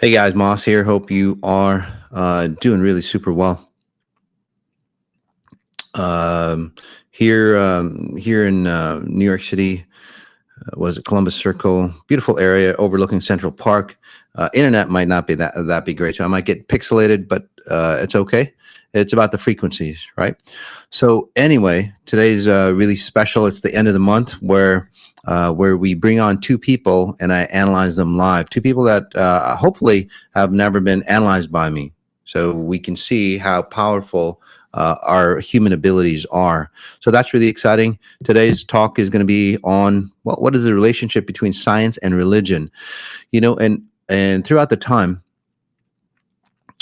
Hey guys, Moss here. Hope you are doing really super well. Um, here in New York City, was it Columbus Circle? Beautiful area overlooking Central Park. Internet might not be that be great, so I might get pixelated, but it's okay. It's about the frequencies, right? So anyway, today's really special. It's the end of the month where we bring on two people and I analyze them live. Two people that hopefully have never been analyzed by me, so we can see how powerful our human abilities are. So that's really exciting. Today's talk is going to be on, well, what is the relationship between science and religion? And throughout the time,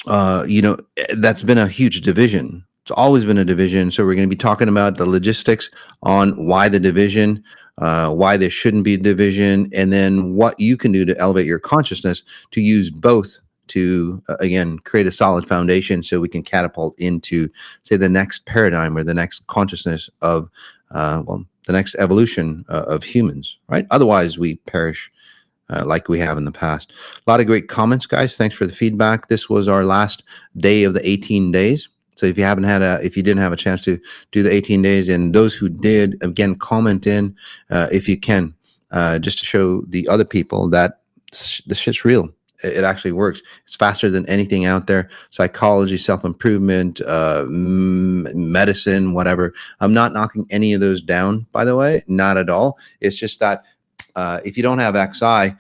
uh, you know, that's been a huge division. It's always been a division. So we're going to be talking about the logistics on why the division, why there shouldn't be a division, and then what you can do to elevate your consciousness to use both to again create a solid foundation so we can catapult into, say, the next paradigm or the next consciousness of the next evolution of humans, right? Otherwise we perish like we have in the past. A lot of great comments, guys. Thanks for the feedback. This was our last day of the 18 days. So if you didn't have a chance to do the 18 days, and those who did, again, comment in if you can, just to show the other people that this shit's real. It actually works. It's faster than anything out there. Psychology, self-improvement, medicine, whatever. I'm not knocking any of those down, by the way, not at all. It's just that if you don't have XI,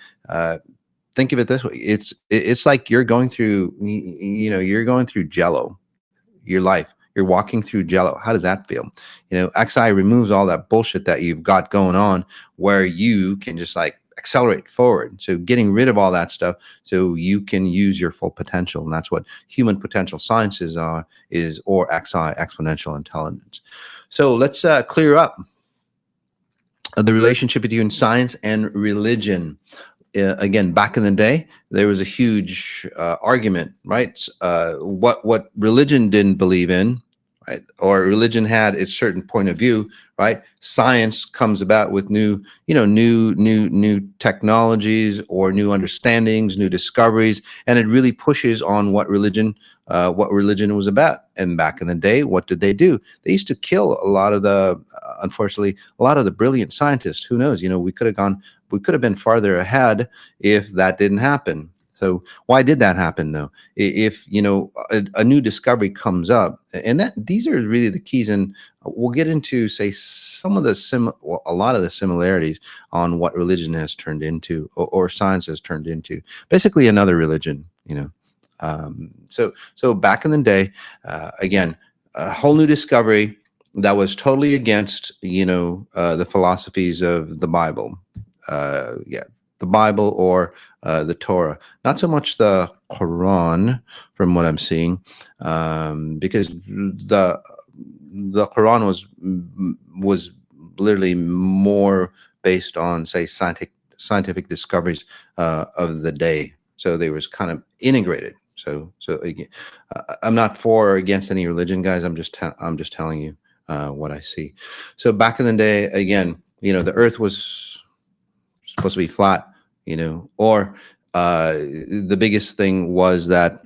think of it this way: it's like you're going through, you're going through Jello, your life. You're walking through Jello. How does that feel? XI removes all that bullshit that you've got going on, where you can just like accelerate forward. So getting rid of all that stuff so you can use your full potential, and that's what human potential sciences is, or XI, exponential intelligence. So let's clear up the relationship between science and religion. Again, back in the day, there was a huge argument, right? What religion didn't believe in, right, or religion had its certain point of view, right? Science comes about with new technologies or new understandings, new discoveries, and it really pushes on what religion was about. And back in the day, what did they do? They used to kill a lot of the, unfortunately, a lot of the brilliant scientists. Who knows? We could have been farther ahead if that didn't happen. So why did that happen, though? If a new discovery comes up, and that these are really the keys, and we'll get into, say, some of a lot of the similarities on what religion has turned into, or science has turned into, basically another religion. So back in the day, again, a whole new discovery that was totally against the philosophies of the Bible. Yeah, the Bible, or the Torah. Not so much the Quran, from what I'm seeing, because the Quran was literally more based on, say, scientific discoveries of the day. So they was kind of integrated. So again, I'm not for or against any religion, guys. I'm just telling you what I see. So back in the day, again, the Earth was supposed to be flat, or the biggest thing was that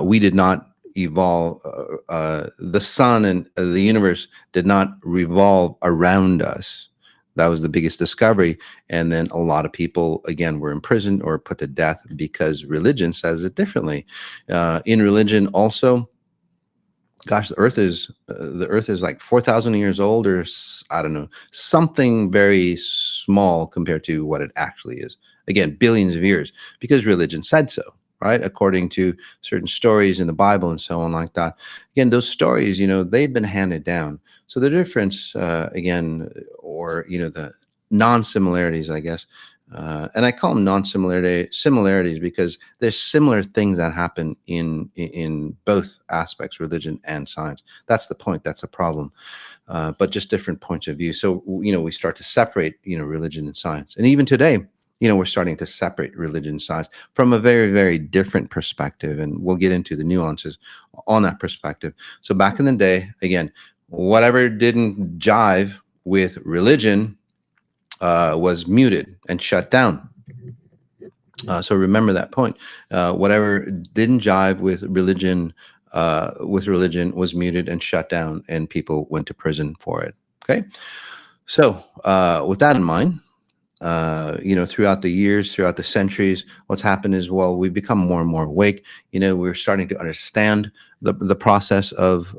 we did not evolve. The sun and the universe did not revolve around us. That was the biggest discovery. And then a lot of people, again, were imprisoned or put to death because religion says it differently. In religion also, gosh, the earth is like 4,000 years old, or I don't know, something very small compared to what it actually is. Again, billions of years, because religion said so, right? According to certain stories in the Bible and so on, like that. Again, those stories, they've been handed down. So the difference, again, or the non-similarities, I guess, and I call them similarities because there's similar things that happen in both aspects, religion and science. That's the point. That's the problem. But just different points of view. So we start to separate religion and science, and even today, we're starting to separate religion and science from a very, very different perspective, and we'll get into the nuances on that perspective. So back in the day, again, whatever didn't jive with religion was muted and shut down. So remember that point. Whatever didn't jive with religion was muted and shut down, and people went to prison for it. Okay. So with that in mind, throughout the years, throughout the centuries, what's happened is, well, we've become more and more awake. We're starting to understand the process of,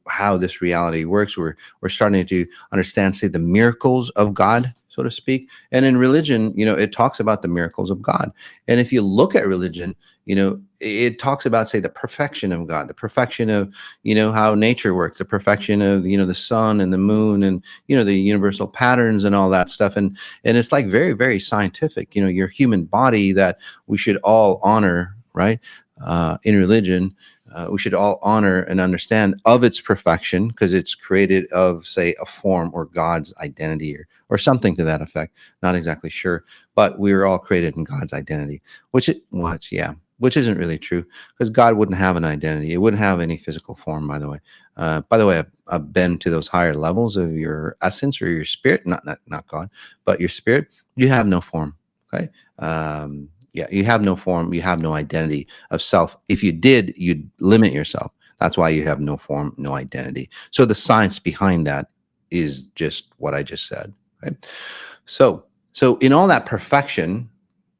how this reality works. We're starting to understand, say, the miracles of God, so to speak. And in religion, it talks about the miracles of God. And if you look at religion, it talks about, say, the perfection of God, the perfection of, how nature works, the perfection of, the sun and the moon and, the universal patterns and all that stuff. And it's like very, very scientific. Your human body that we should all honor, right? In religion, we should all honor and understand of its perfection, because it's created of, say, a form or God's identity, or something to that effect. Not exactly sure, but we were all created in God's identity, which isn't really true, because God wouldn't have an identity. It wouldn't have any physical form, by the way. I've been to those higher levels of your essence or your spirit, not God, but your spirit. You have no form. Okay. You have no form. You have no identity of self. If you did, you'd limit yourself. That's why you have no form, no identity. So the science behind that is just what I just said. Right. So in all that perfection,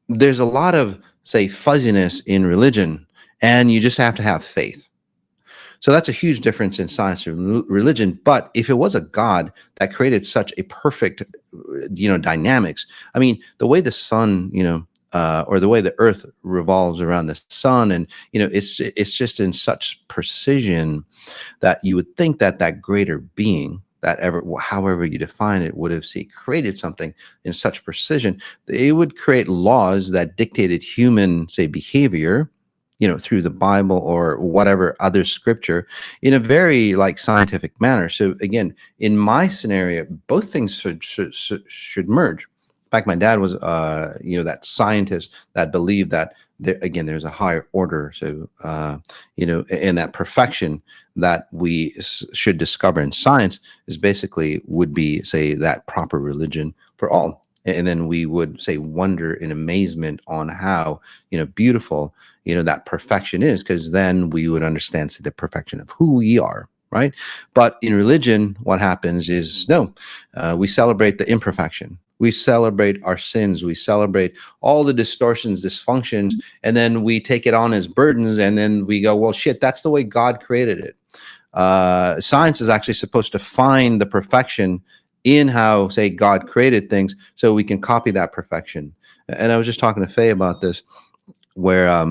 there's a lot of, say, fuzziness in religion, and you just have to have faith. So that's a huge difference in science and religion. But if it was a God that created such a perfect, dynamics, I mean, the way the sun, or the way the earth revolves around the sun, and, it's just in such precision that you would think that that greater being, that however you define it, would have, say, created something in such precision. It would create laws that dictated human, say, behavior, through the Bible or whatever other scripture, in a very, like, scientific manner. So again, in my scenario, both things should merge. In fact, my dad was, that scientist that believed that there's a higher order. So, and that perfection that we should discover in science would be, say, that proper religion for all. And then we would, say, wonder in amazement on how, beautiful, that perfection is, because then we would understand, say, the perfection of who we are, right? But in religion, what happens is, no, we celebrate the imperfection. We celebrate our sins. We celebrate all the distortions, dysfunctions, and then we take it on as burdens, and then we go, well, shit, that's the way God created it. Science is actually supposed to find the perfection in how, say, God created things, so we can copy that perfection. And I was just talking to Faye about this, where I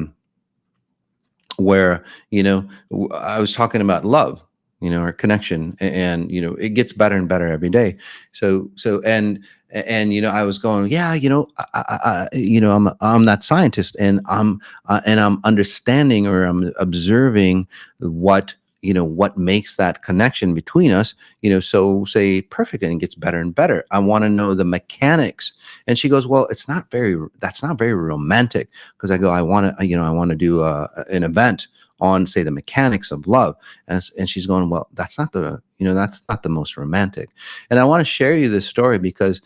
was talking about love, or connection, and it gets better and better every day. So and I was going, yeah, I'm that scientist, and I'm understanding, or I'm observing what makes that connection between us, so, say, perfect, and it gets better and better. I want to know the mechanics. And she goes, well, that's not very romantic. Because I go, I want to do an event on, say, the mechanics of love. And she's going, well, that's not the most romantic. And I want to share you this story, because,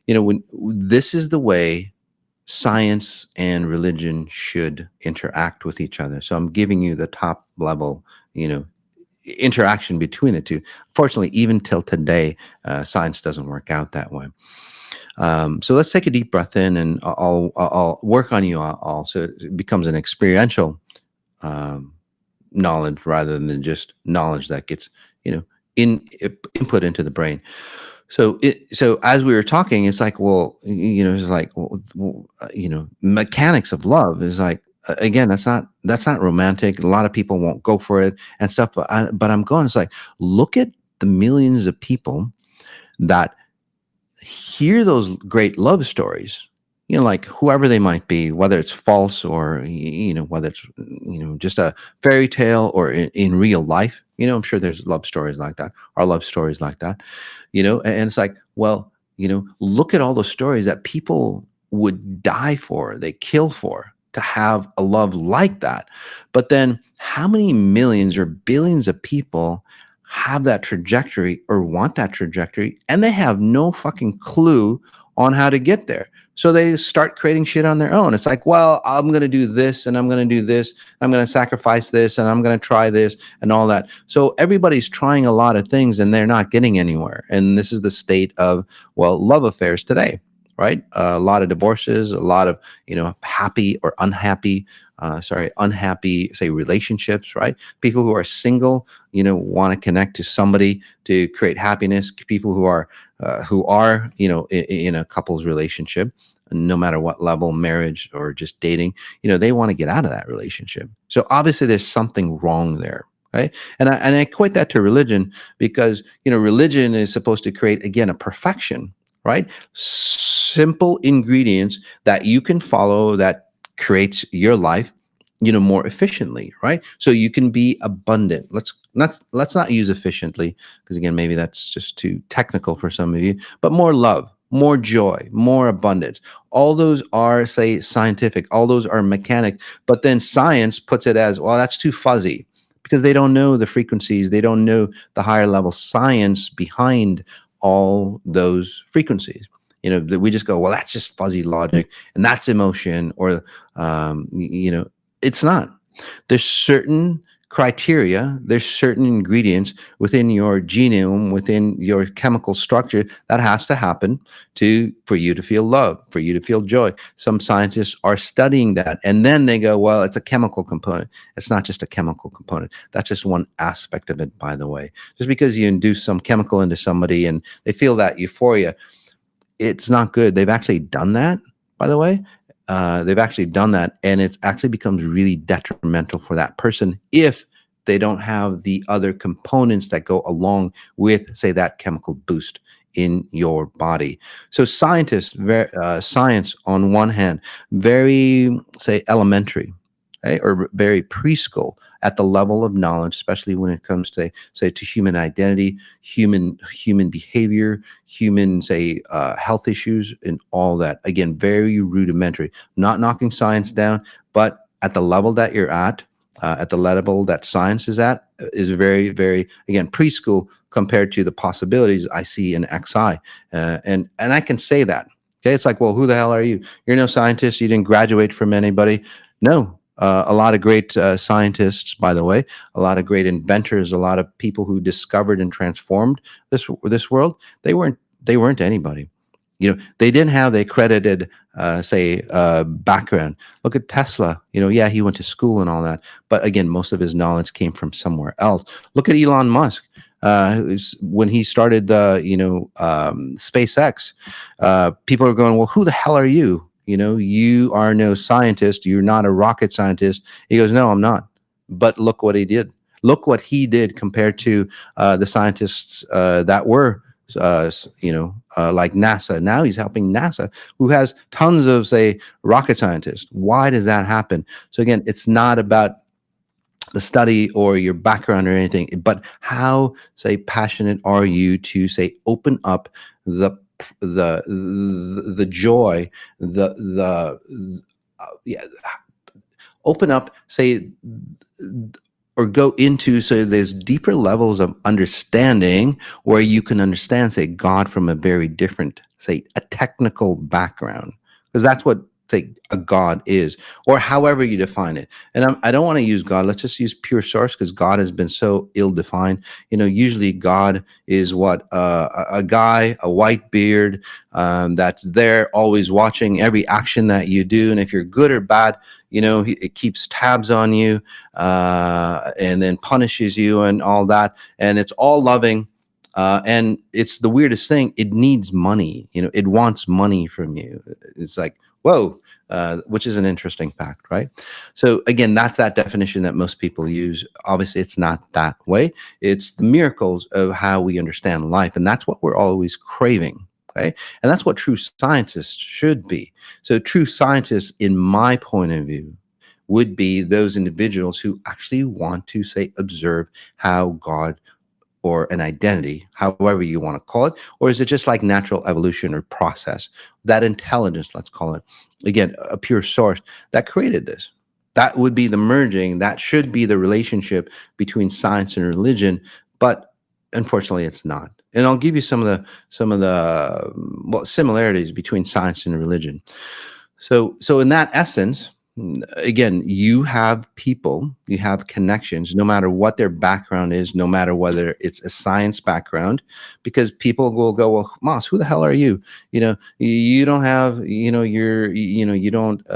when this is the way science and religion should interact with each other. So I'm giving you the top level, interaction between the two. Fortunately, even till today, science doesn't work out that way. So let's take a deep breath in, and I'll work on you all, so it becomes an experiential knowledge, rather than just knowledge that gets input into the brain. So as we were talking, it's like, well, mechanics of love is like, again, that's not romantic. A lot of people won't go for it and stuff. But I'm going, it's like, look at the millions of people that hear those great love stories, like whoever they might be, whether it's false, or, whether it's, just a fairy tale, or in real life. I'm sure there's love stories like that, or love stories like that, and it's like, well, look at all those stories that people would die for, they kill for, to have a love like that. But then how many millions or billions of people have that trajectory, or want that trajectory, and they have no fucking clue on how to get there? So they start creating shit on their own. It's like, well, I'm going to do this and I'm going to do this. I'm going to sacrifice this and I'm going to try this and all that. So everybody's trying a lot of things and they're not getting anywhere. And this is the state of, well, love affairs today, right? A lot of divorces, a lot of, happy or unhappy, unhappy, say, relationships, right? People who are single, want to connect to somebody to create happiness. People who are, in a couple's relationship, no matter what level, marriage or just dating, they want to get out of that relationship. So obviously there's something wrong there. Right. And I equate that to religion because, religion is supposed to create, again, a perfection, right? Simple ingredients that you can follow that creates your life, more efficiently, right? So you can be abundant. Let's not use efficiently because, again, maybe that's just too technical for some of you, but more love, more joy, more abundance. All those are, say, scientific. All those are mechanic. But then science puts it as, well, that's too fuzzy because they don't know the frequencies. They don't know the higher level science behind all those frequencies. That we just go, well, that's just fuzzy logic and that's emotion, or it's not. There's certain criteria, there's certain ingredients within your genome, within your chemical structure that has to happen for you to feel love, for you to feel joy. Some scientists are studying that and then they go, well, it's a chemical component. It's not just a chemical component. That's just one aspect of it, by the way. Just because you induce some chemical into somebody and they feel that euphoria, it's not good. They've actually done that, by the way. They've actually done that, and it actually becomes really detrimental for that person if they don't have the other components that go along with, say, that chemical boost in your body. So science on one hand, very, say, elementary, right, or very preschool at the level of knowledge, especially when it comes to, say, to human identity, human behavior, human, say, health issues, and all that. Again, very rudimentary. Not knocking science down, but at the level that you're at the level that science is at, is very, very, again, preschool compared to the possibilities I see in XI, and I can say that. Okay, it's like, well, who the hell are you? You're no scientist. You didn't graduate from anybody. No. A lot of great scientists, by the way, a lot of great inventors, a lot of people who discovered and transformed this world. They weren't anybody. They didn't have the accredited, background. Look at Tesla. Yeah, he went to school and all that, but again, most of his knowledge came from somewhere else. Look at Elon Musk. When he started, SpaceX, people are going, well, who the hell are you? You are no scientist. You're not a rocket scientist. He goes, no, I'm not. But look what he did. Look what he did compared to the scientists that were, like NASA. Now he's helping NASA, who has tons of, say, rocket scientists. Why does that happen? So again, it's not about the study or your background or anything, but how, say, passionate are you to, say, open up the joy, open up, say, or go into, so there's deeper levels of understanding where you can understand, say, God from a very different, say, a technical background, because that's what, say, a God is, or however you define it. And I don't want to use God. Let's just use pure source, because God has been so ill-defined. Usually God is what, a guy, a white beard, that's there always watching every action that you do. And if you're good or bad, it keeps tabs on you, and then punishes you and all that. And it's all loving. And it's the weirdest thing. It needs money. It wants money from you. It's like, whoa, which is an interesting fact, right? So again, that's that definition that most people use. Obviously, it's not that way. It's the miracles of how we understand life. And that's what we're always craving. Okay. And that's what true scientists should be. So true scientists, in my point of view, would be those individuals who actually want to, say, observe how God, or an identity, however you want to call it, or is it just like natural evolution or process, that intelligence, let's call it, again, a pure source that created this? That would be the merging. That should be the relationship between science and religion, but unfortunately, it's not. And I'll give you some of the well, similarities between science and religion. So in that essence, again, you have people, you have connections, no matter what their background is, no matter whether it's a science background, because people will go, well, Moss, who the hell are you? You don't have, you don't,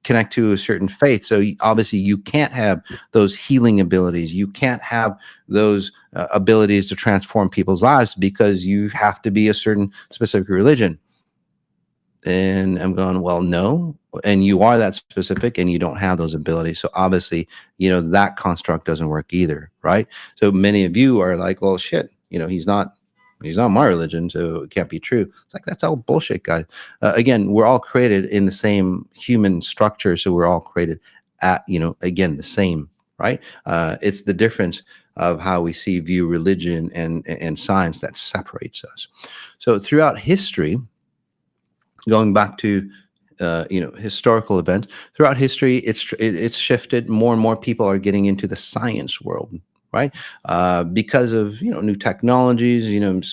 connect to a certain faith. So obviously you can't have those healing abilities. You can't have those abilities to transform people's lives because you have to be a certain specific religion. And I'm going, well, no. And you are that specific and you don't have those abilities. So obviously, that construct doesn't work either. Right. So many of you are like, well, shit, he's not my religion, so it can't be true. It's like, that's all bullshit, guys. Again, we're all created in the same human structure. So we're all created at, again, the same, right? It's the difference of how we view religion and science that separates us. So throughout history, going back to historical events throughout history, it's shifted. More and more people are getting into the science world, right? Because of new technologies,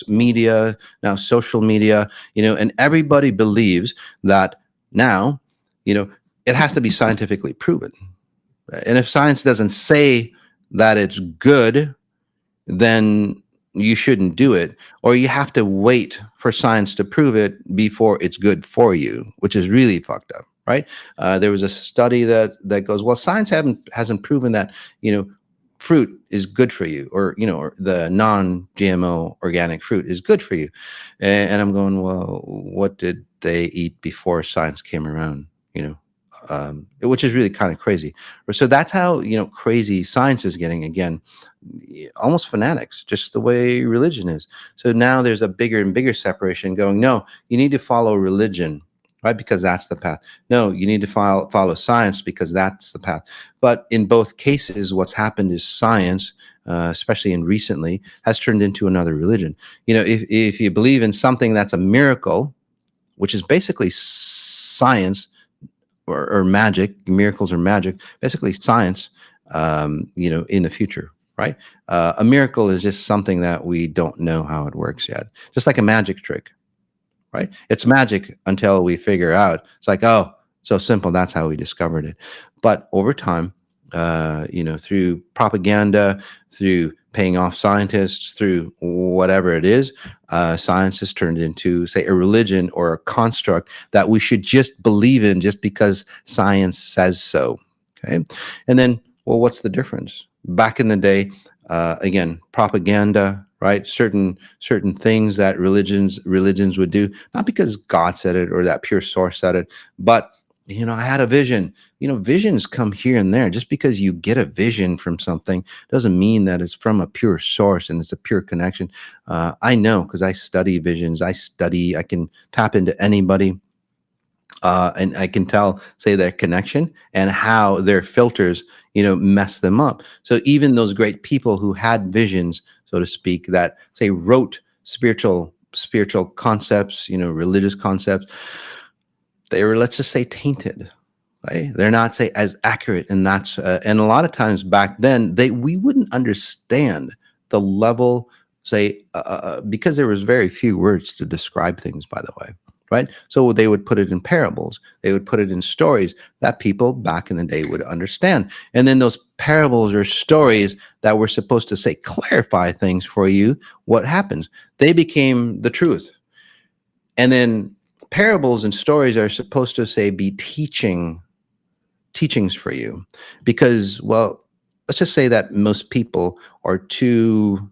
media, now social media, and everybody believes that now, it has to be scientifically proven. And if science doesn't say that it's good, then you shouldn't do it, or you have to wait for science to prove it before it's good for you, which is really fucked up, right? There was a study that goes, well, science hasn't proven that fruit is good for you, or the non-GMO organic fruit is good for you, and I'm going, well, what did they eat before science came around? Which is really kind of crazy. So that's how crazy science is getting, again, almost fanatics, just the way religion is. So now there's a bigger and bigger separation going, no, you need to follow religion, right? Because that's the path. No, you need to follow science because that's the path. But in both cases, what's happened is science, especially in recently, has turned into another religion. If you believe in something that's a miracle, which is basically science, or magic, miracles or magic, basically science, in the future, right? A miracle is just something that we don't know how it works yet, just like a magic trick, right? It's magic until we figure out. It's like, oh, so simple. That's how we discovered it. But over time, through propaganda, through paying off scientists, through whatever it is, science has turned into, say, a religion or a construct that we should just believe in just because science says so. Okay. And then, well, what's the difference? Back in the day, again, propaganda, right? Certain things that religions would do, not because God said it or that pure source said it, but I had a vision. Visions come here and there. Just because you get a vision from something doesn't mean that it's from a pure source and it's a pure connection. I know, because I study visions. I can tap into anybody, and I can tell, say, their connection and how their filters, mess them up. So even those great people who had visions, so to speak, that, say, wrote spiritual concepts, religious concepts, they were, let's just say, tainted, right? They're not, say, as accurate. And that's and a lot of times back then, we wouldn't understand the level, say, because there was very few words to describe things, by the way, right? So they would put it in parables, they would put it in stories that people back in the day would understand. And then those parables or stories that were supposed to, say, clarify things for you, what happens? They became the truth. And then parables and stories are supposed to, say, be teachings for you, because, well, let's just say that most people are too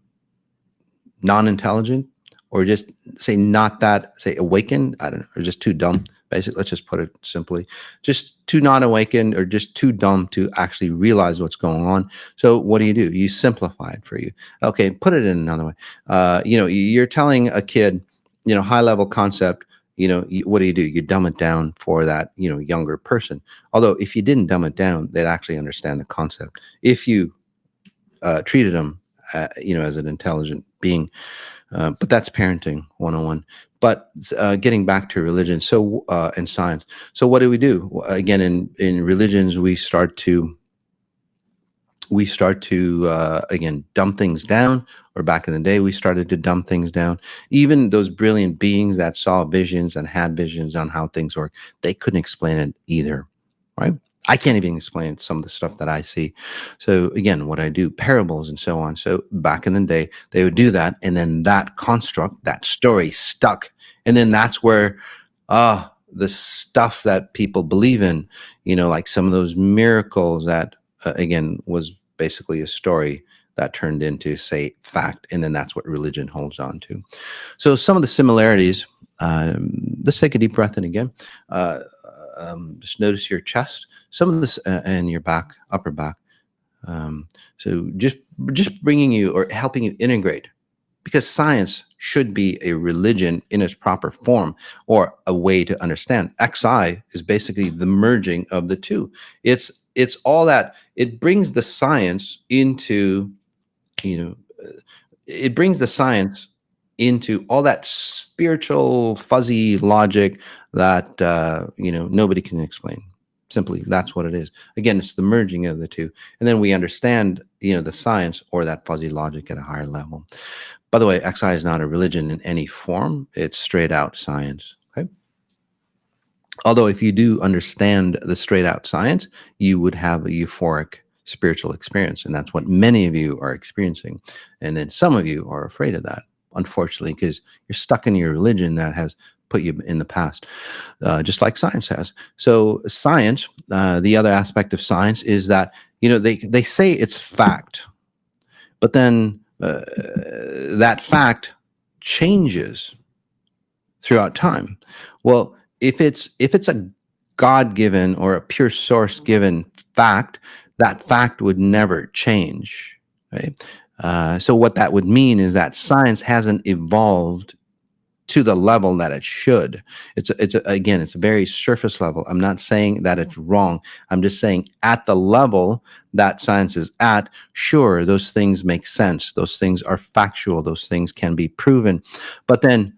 non-intelligent, or just, say, not that, say, awakened, I don't know, or just too dumb. Basically, let's just put it simply, just too non-awakened or just too dumb to actually realize what's going on. So what do? You simplify it for you. Okay, put it in another way. You're telling a kid, high level concept. What do? You dumb it down for that, younger person. Although if you didn't dumb it down, they'd actually understand the concept if you treated them, as an intelligent being. But that's parenting 101. But getting back to religion, so and science. So what do? Again, in religions, we start to we start to again dumb things down, or back in the day we started to dumb things down. Even those brilliant beings that saw visions and had visions on how things work, they couldn't explain it either, right? I can't even explain some of the stuff that I see. So again, what I do, parables and so on. So back in the day they would do that, and then that construct, that story stuck, and then that's where the stuff that people believe in, like some of those miracles that again was basically a story that turned into, say, fact, and then that's what religion holds on to. So some of the similarities, let's take a deep breath in again. Just notice your chest, some of this, and your back, upper back. So just bringing you or helping you integrate, because science should be a religion in its proper form, or a way to understand. XI is basically the merging of the two. It's all that. It brings the science into, it brings the science into all that spiritual fuzzy logic that nobody can explain. Simply, that's what it is. Again, it's the merging of the two, and then we understand the science or that fuzzy logic at a higher level. By the way, XI is not a religion in any form. It's straight out science. Okay. Although if you do understand the straight out science, you would have a euphoric spiritual experience. And that's what many of you are experiencing. And then some of you are afraid of that, unfortunately, because you're stuck in your religion that has put you in the past, just like science has. So science, the other aspect of science is that, they say it's fact, but then that fact changes throughout time. Well, if it's a God-given or a pure source given fact, that fact would never change, right? So what that would mean is that science hasn't evolved to the level that it should. Again, it's a very surface level. I'm not saying that it's wrong. I'm just saying at the level that science is at, sure, those things make sense. Those things are factual. Those things can be proven. But then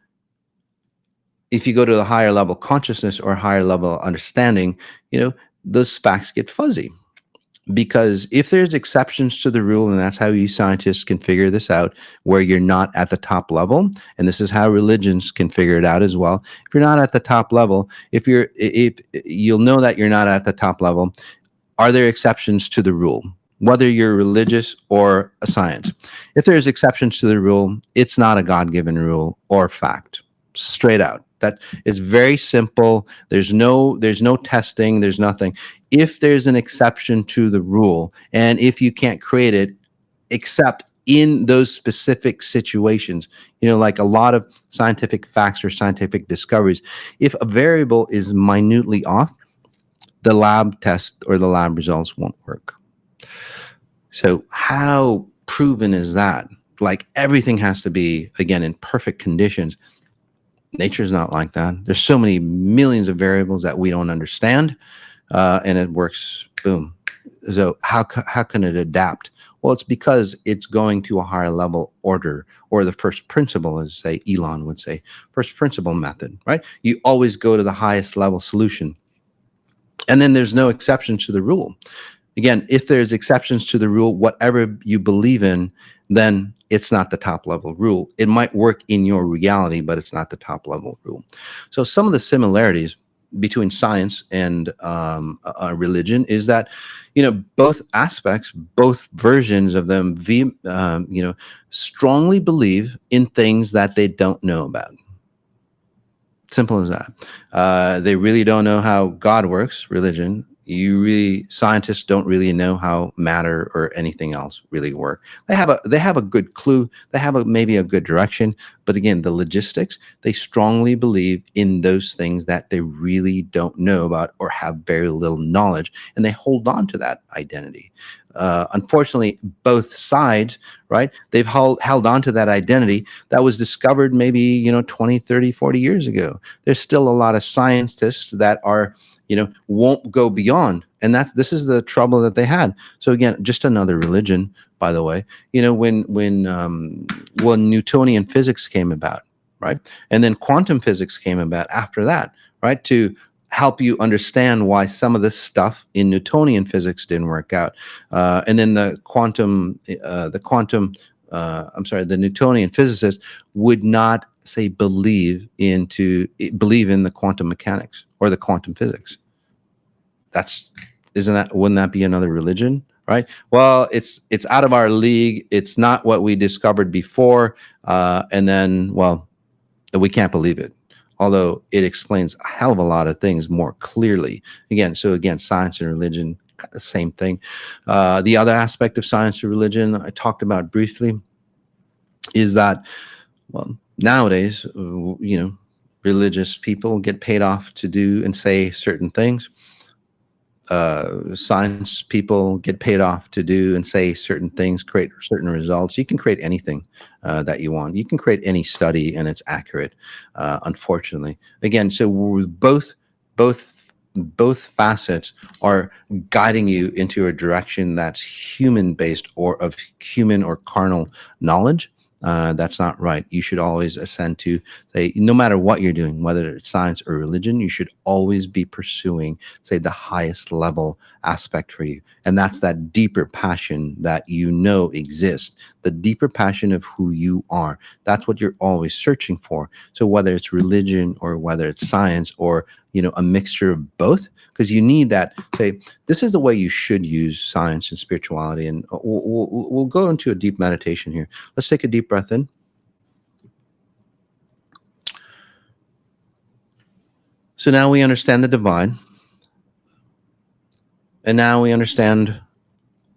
if you go to the higher level consciousness or higher level understanding, those facts get fuzzy. Because if there's exceptions to the rule, and that's how you scientists can figure this out, where you're not at the top level, and this is how religions can figure it out as well. If you're not at the top level, if you'll know that you're not at the top level, are there exceptions to the rule? Whether you're religious or a science, if there's exceptions to the rule, it's not a God-given rule or fact. Straight out. That it's very simple. There's no testing. There's nothing. If there's an exception to the rule, and if you can't create it, except in those specific situations, like a lot of scientific facts or scientific discoveries, if a variable is minutely off, the lab test or the lab results won't work. So how proven is that? Like everything has to be, again, in perfect conditions. Nature's not like that. There's so many millions of variables that we don't understand, and it works, boom. So how can it adapt? Well, it's because it's going to a higher level order, or the first principle, as say Elon would say, first principle method, right? You always go to the highest level solution, and then there's no exceptions to the rule. Again, if there's exceptions to the rule, whatever you believe in, then it's not the top level rule. It might work in your reality, but it's not the top level rule. So some of the similarities between science and religion is that, both aspects, both versions of them, strongly believe in things that they don't know about. Simple as that. They really don't know how God works, religion. Scientists don't really know how matter or anything else really work. They have a good clue. They have maybe a good direction, but again, the logistics, they strongly believe in those things that they really don't know about or have very little knowledge, and they hold on to that identity. Unfortunately, both sides, right? They've held on to that identity that was discovered maybe, 20, 30, 40 years ago. There's still a lot of scientists that are, won't go beyond. And this is the trouble that they had. So again, just another religion, by the way, when Newtonian physics came about, right? And then quantum physics came about after that, right? To help you understand why some of this stuff in Newtonian physics didn't work out. And then the Newtonian physicists would not say believe in the quantum mechanics or the quantum physics. Wouldn't that be another religion, right? Well, it's out of our league. It's not what we discovered before, and then, well, we can't believe it. Although it explains a hell of a lot of things more clearly. Again, science and religion, the same thing. The other aspect of science and religion I talked about briefly is that, well, nowadays, religious people get paid off to do and say certain things. Science people get paid off to do and say certain things, create certain results. You can create anything that you want. You can create any study, and it's accurate. Unfortunately, again, so both facets are guiding you into a direction that's human based or of human or carnal knowledge. That's not right. You should always ascend to, say, no matter what you're doing, whether it's science or religion, you should always be pursuing, say, the highest level aspect for you. And that's that deeper passion that exists, the deeper passion of who you are. That's what you're always searching for. So whether it's religion or whether it's science or, a mixture of both, because you need that, say, this is the way you should use science and spirituality. And we'll go into a deep meditation here. Let's take a deep breath in. So now we understand the divine. And now we understand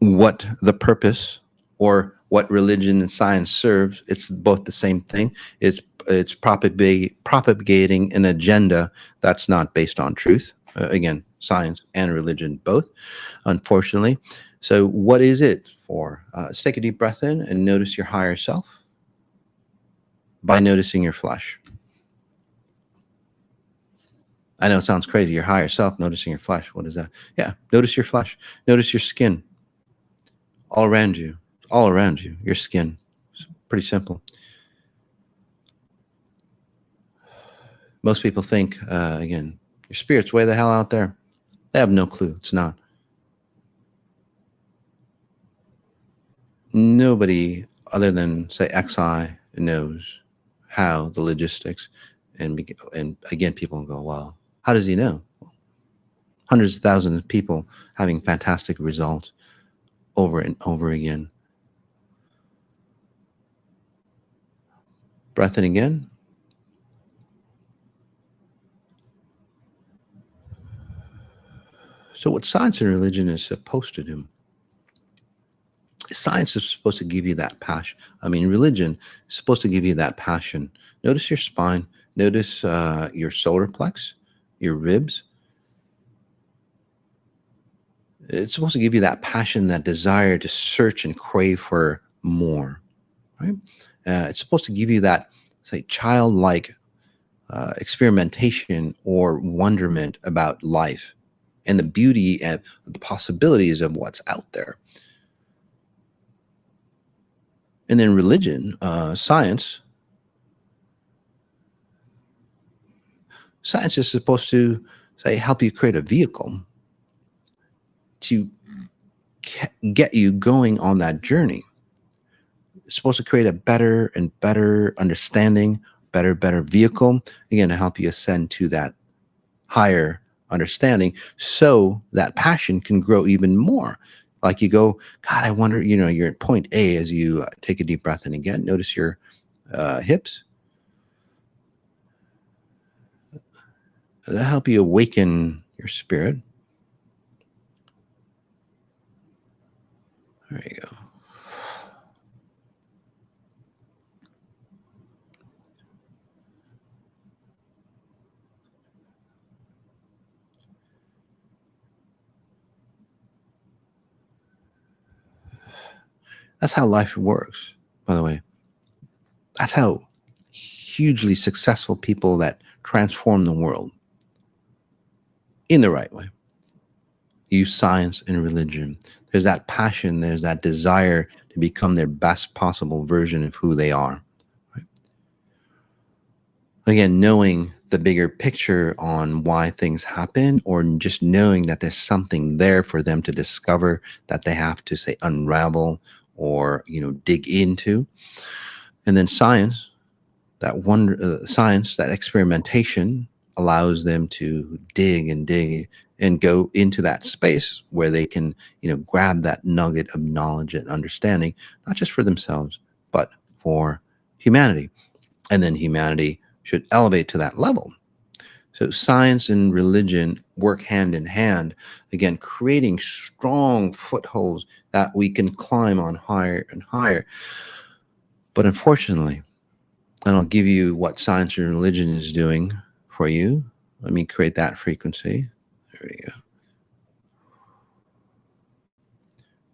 what the purpose or what religion and science serves. It's both the same thing. It's propagating an agenda that's not based on truth. Again, science and religion both, unfortunately. So what is it for? Let's take a deep breath in and notice your higher self by noticing your flesh. I know it sounds crazy. Your higher self, noticing your flesh. What is that? Yeah, notice your flesh. Notice your skin. All around you, your skin. It's pretty simple. Most people think, again, your spirit's way the hell out there. They have no clue. It's not. Nobody other than, say, XI knows how the logistics, and again, people go, well, how does he know? Hundreds of thousands of people having fantastic results over and over again. Breath in again. So what science and religion is supposed to do, science is supposed to give you that passion. Religion is supposed to give you that passion. Notice your spine. Notice your solar plex, your ribs. It's supposed to give you that passion, that desire to search and crave for more, right? It's supposed to give you that, say, childlike experimentation or wonderment about life and the beauty and the possibilities of what's out there. And then religion, science is supposed to, say, help you create a vehicle to get you going on that journey. It's supposed to create a better and better understanding, better vehicle, again, to help you ascend to that higher understanding, so that passion can grow even more. Like you go, God, I wonder, you're at point A as you take a deep breath in again. Notice your hips. That'll help you awaken your spirit. There you go. That's how life works, by the way. That's how hugely successful people that transform the world in the right way use science and religion. There's that passion, there's that desire to become their best possible version of who they are. Right? Again, knowing the bigger picture on why things happen, or just knowing that there's something there for them to discover that they have to say unravel or dig into. And then science, that experimentation allows them to dig and go into that space where they can grab that nugget of knowledge and understanding, not just for themselves but for humanity. And then humanity should elevate to that level. So science and religion work hand in hand, again, creating strong footholds that we can climb on higher and higher. But unfortunately, and I'll give you what science and religion is doing for you. Let me create that frequency. There we go.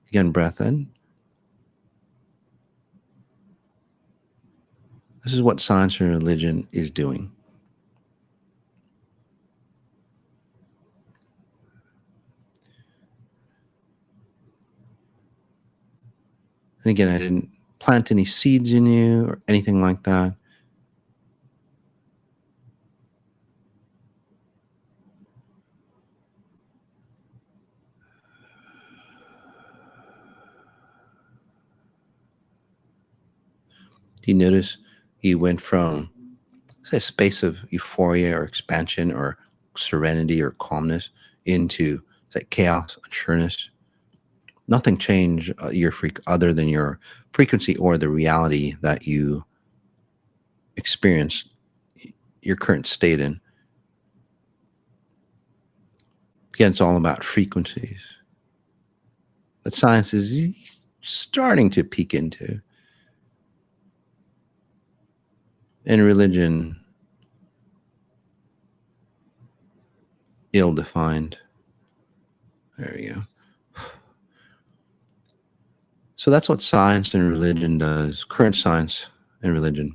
Again, breath in. This is what science and religion is doing. And again, I didn't plant any seeds in you or anything like that. Do you notice you went from, say, a space of euphoria or expansion or serenity or calmness into, say, chaos, unsureness? Nothing changed your other than your frequency or the reality that you experience your current state in. Again, it's all about frequencies that science is starting to peek into. And religion, ill-defined. There we go. So that's what science and religion does, current science and religion.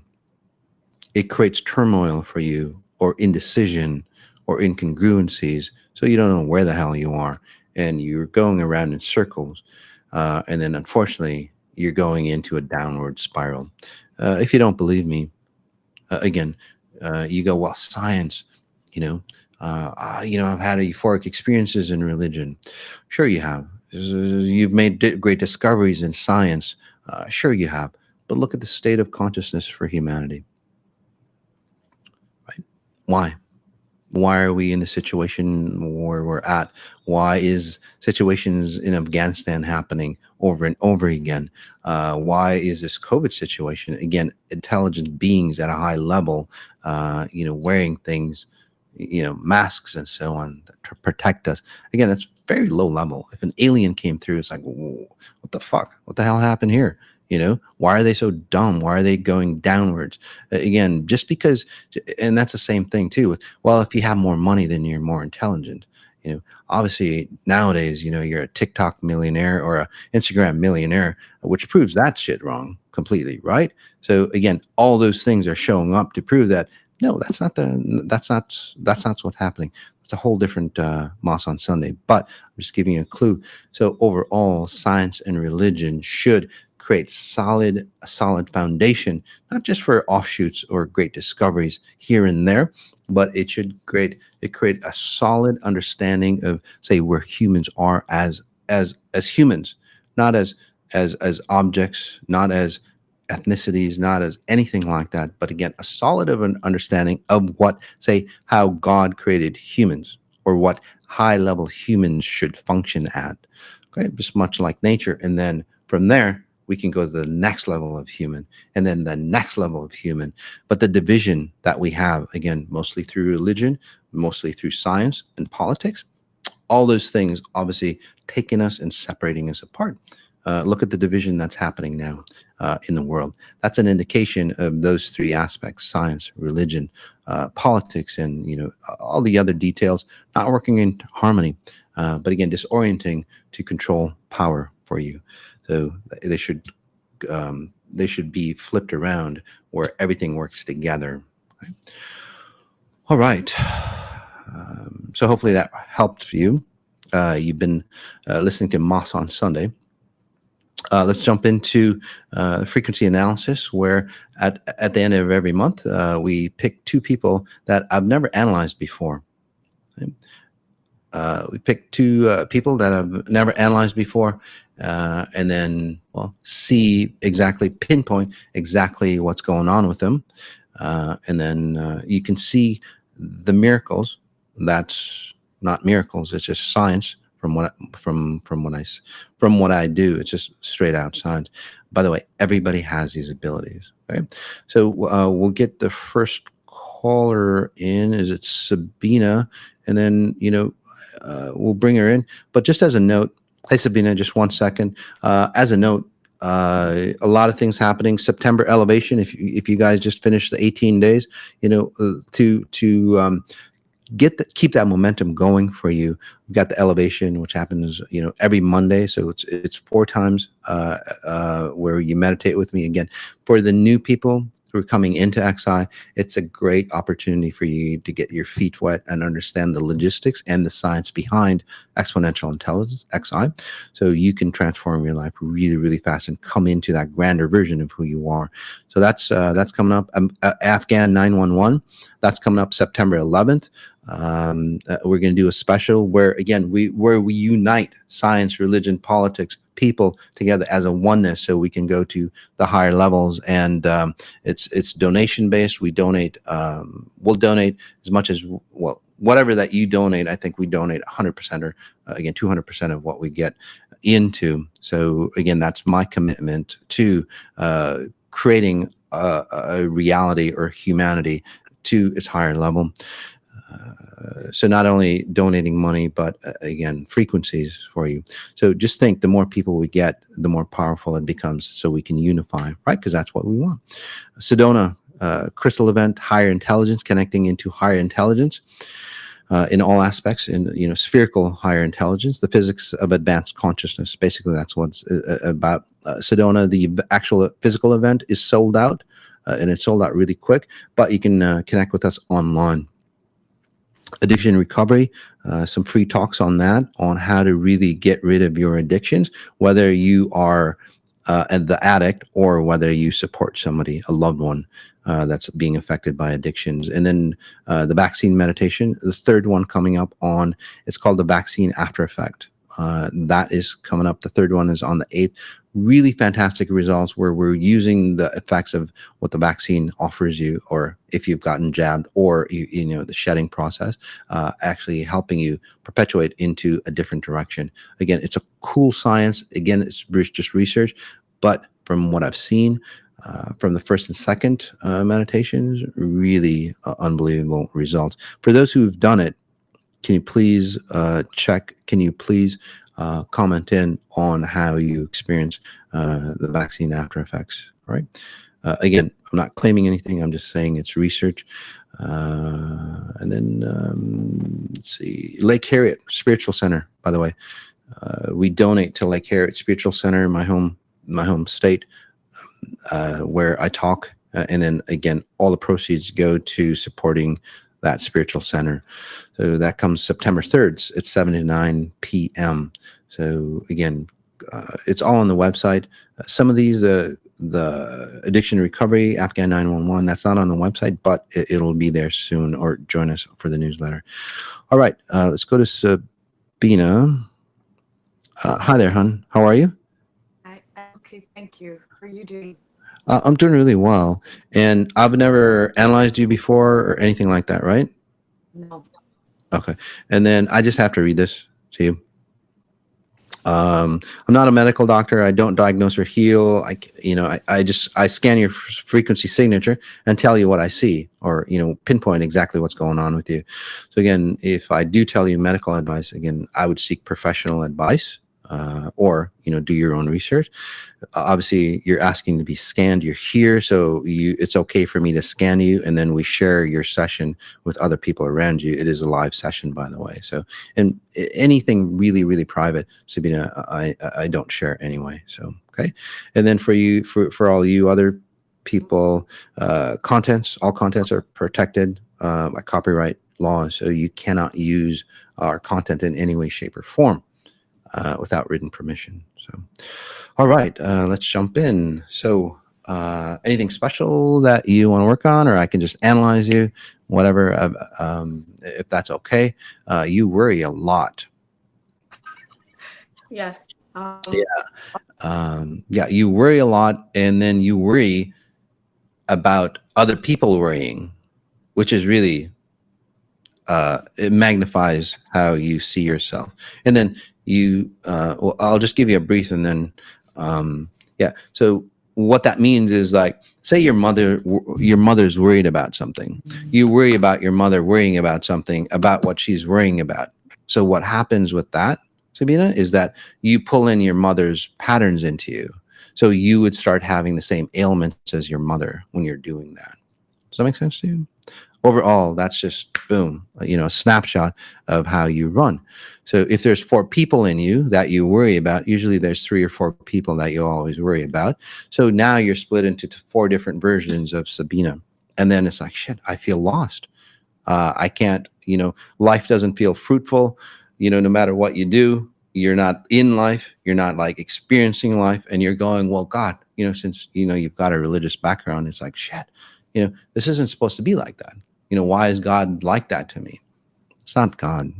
It creates turmoil for you, or indecision, or incongruencies, so you don't know where the hell you are, and you're going around in circles, and then unfortunately you're going into a downward spiral. If you don't believe me, again, you go, well, science, I've had euphoric experiences in religion. Sure, you have. You've made great discoveries in science. Sure, you have. But look at the state of consciousness for humanity. Right? Why? Why are we in the situation where we're at? Why is situations in Afghanistan happening over and over again? Why is this COVID situation, again, intelligent beings at a high level, wearing things, masks and so on to protect us? Again, that's very low level. If an alien came through, it's like, whoa, what the fuck? What the hell happened here? Why are they so dumb? Why are they going downwards? Again, just because, and that's the same thing too with, well, if you have more money, then you're more intelligent. Obviously nowadays, you're a TikTok millionaire or a Instagram millionaire, which proves that shit wrong completely, right? So again, all those things are showing up to prove that no, that's not what's happening. It's a whole different Moss on Sunday. But I'm just giving you a clue. So overall, science and religion should create a solid foundation, not just for offshoots or great discoveries here and there, but it should create a solid understanding of, say, where humans are as humans, not as objects, not as ethnicities, not as anything like that, but again, a solid of an understanding of what, say, how God created humans, or what high level humans should function at. Okay, just much like nature. And then from there, we can go to the next level of human, and then the next level of human. But the division that we have, again, mostly through religion, mostly through science and politics, all those things obviously taking us and separating us apart. Look at the division that's happening now in the world. That's an indication of those three aspects: science, religion, politics, and all the other details not working in harmony. But again, disorienting to control power for you. So they should be flipped around where everything works together. Right? All right. So hopefully that helped you. You've been listening to Moss on Sunday. Let's jump into frequency analysis, where at the end of every month, we pick two people that I've never analyzed before. Okay? We pick two people that I've never analyzed before, and then, well, see exactly, pinpoint exactly what's going on with them. And then you can see the miracles. That's not miracles. It's just science from what I do. It's just straight out science. By the way, everybody has these abilities. Okay, so we'll get the first caller in. Is it Sabina? And then we'll bring her in. But just as a note, hey Sabina, just 1 second. As a note, a lot of things happening. September elevation. If you guys just finished the 18 days, to keep that momentum going for you. We've got the elevation, which happens every Monday, so it's 4 times where you meditate with me. Again, for the new people who are coming into XI, it's a great opportunity for you to get your feet wet and understand the logistics and the science behind exponential intelligence, XI, so you can transform your life really, really fast and come into that grander version of who you are. So that's coming up. Afghan 911, that's coming up September 11th. We're going to do a special where we unite science, religion, politics, people together as a oneness, so we can go to the higher levels. And it's donation based. We donate. We'll donate as much as, well, whatever that you donate. I think we donate 100% or again 200% of what we get into. So again, that's my commitment to creating a reality or humanity to its higher level. So not only donating money, but again, frequencies for you. So just think, the more people we get, the more powerful it becomes, so we can unify, right? Because that's what we want. Sedona, crystal event, higher intelligence, connecting into higher intelligence in all aspects, in spherical higher intelligence, the physics of advanced consciousness. Basically, that's what's about. Sedona, the actual physical event is sold out, and it's sold out really quick, but you can connect with us online. Addiction recovery, some free talks on that, on how to really get rid of your addictions, whether you are the addict or whether you support somebody, a loved one that's being affected by addictions. And then the vaccine meditation, the third one coming up on, it's called the vaccine after effect. That is coming up. The third one is on the 8th. Really fantastic results, where we're using the effects of what the vaccine offers you, or if you've gotten jabbed, or the shedding process, actually helping you perpetuate into a different direction. Again, it's a cool science. Again, it's just research, but from what I've seen, from the first and second meditations, really unbelievable results. For those who've done it, can you please check? Can you please comment in on how you experience the vaccine after effects? All right. Again, I'm not claiming anything. I'm just saying it's research. And then let's see, Lake Harriet Spiritual Center. By the way, we donate to Lake Harriet Spiritual Center in my home state, where I talk. And then again, all the proceeds go to supporting that spiritual center. So that comes September 3rd. It's 7 to 9 p.m. So again, it's all on the website. Some of these, the addiction recovery, Afghan 911, that's not on the website, but it'll be there soon, or join us for the newsletter. All right, let's go to Sabina. Hi there, hon. How are you? Okay, thank you. How are you doing? I'm doing really well, and I've never analyzed you before or anything like that, right? No. Okay, and then I just have to read this to you. I'm not a medical doctor. I don't diagnose or heal. I scan your frequency signature and tell you what I see, or pinpoint exactly what's going on with you. So again, if I do tell you medical advice, again, I would seek professional advice, or do your own research. Obviously, you're asking to be scanned. You're here, so it's okay for me to scan you, and then we share your session with other people around you. It is a live session, by the way. So, and anything really, really private, Sabina, I don't share anyway. So, okay. And then for all you other people, all contents are protected by copyright law, so you cannot use our content in any way, shape, or form. without written permission. So, all right, let's jump in. So, anything special that you want to work on, or I can just analyze you, whatever, if that's okay. You worry a lot. Yes. Yeah, you worry a lot, and then you worry about other people worrying, which is really it magnifies how you see yourself. And then well, I'll just give you a brief, and then yeah. So what that means is, like, say your mother's worried about something. You worry about your mother worrying about something, about what she's worrying about. So what happens with that, Sabina, is that you pull in your mother's patterns into you. So you would start having the same ailments as your mother when you're doing that. Does that make sense to you? Overall, that's just boom, a snapshot of how you run. So if there's four people in you that you worry about, usually there's three or four people that you always worry about. So now you're split into four different versions of Sabina. And then it's like, shit, I feel lost. I can't, life doesn't feel fruitful. No matter what you do, you're not in life. You're not like experiencing life. And you're going, well, God, since, you've got a religious background, it's like, shit, this isn't supposed to be like that. Why is God like that to me? It's not God.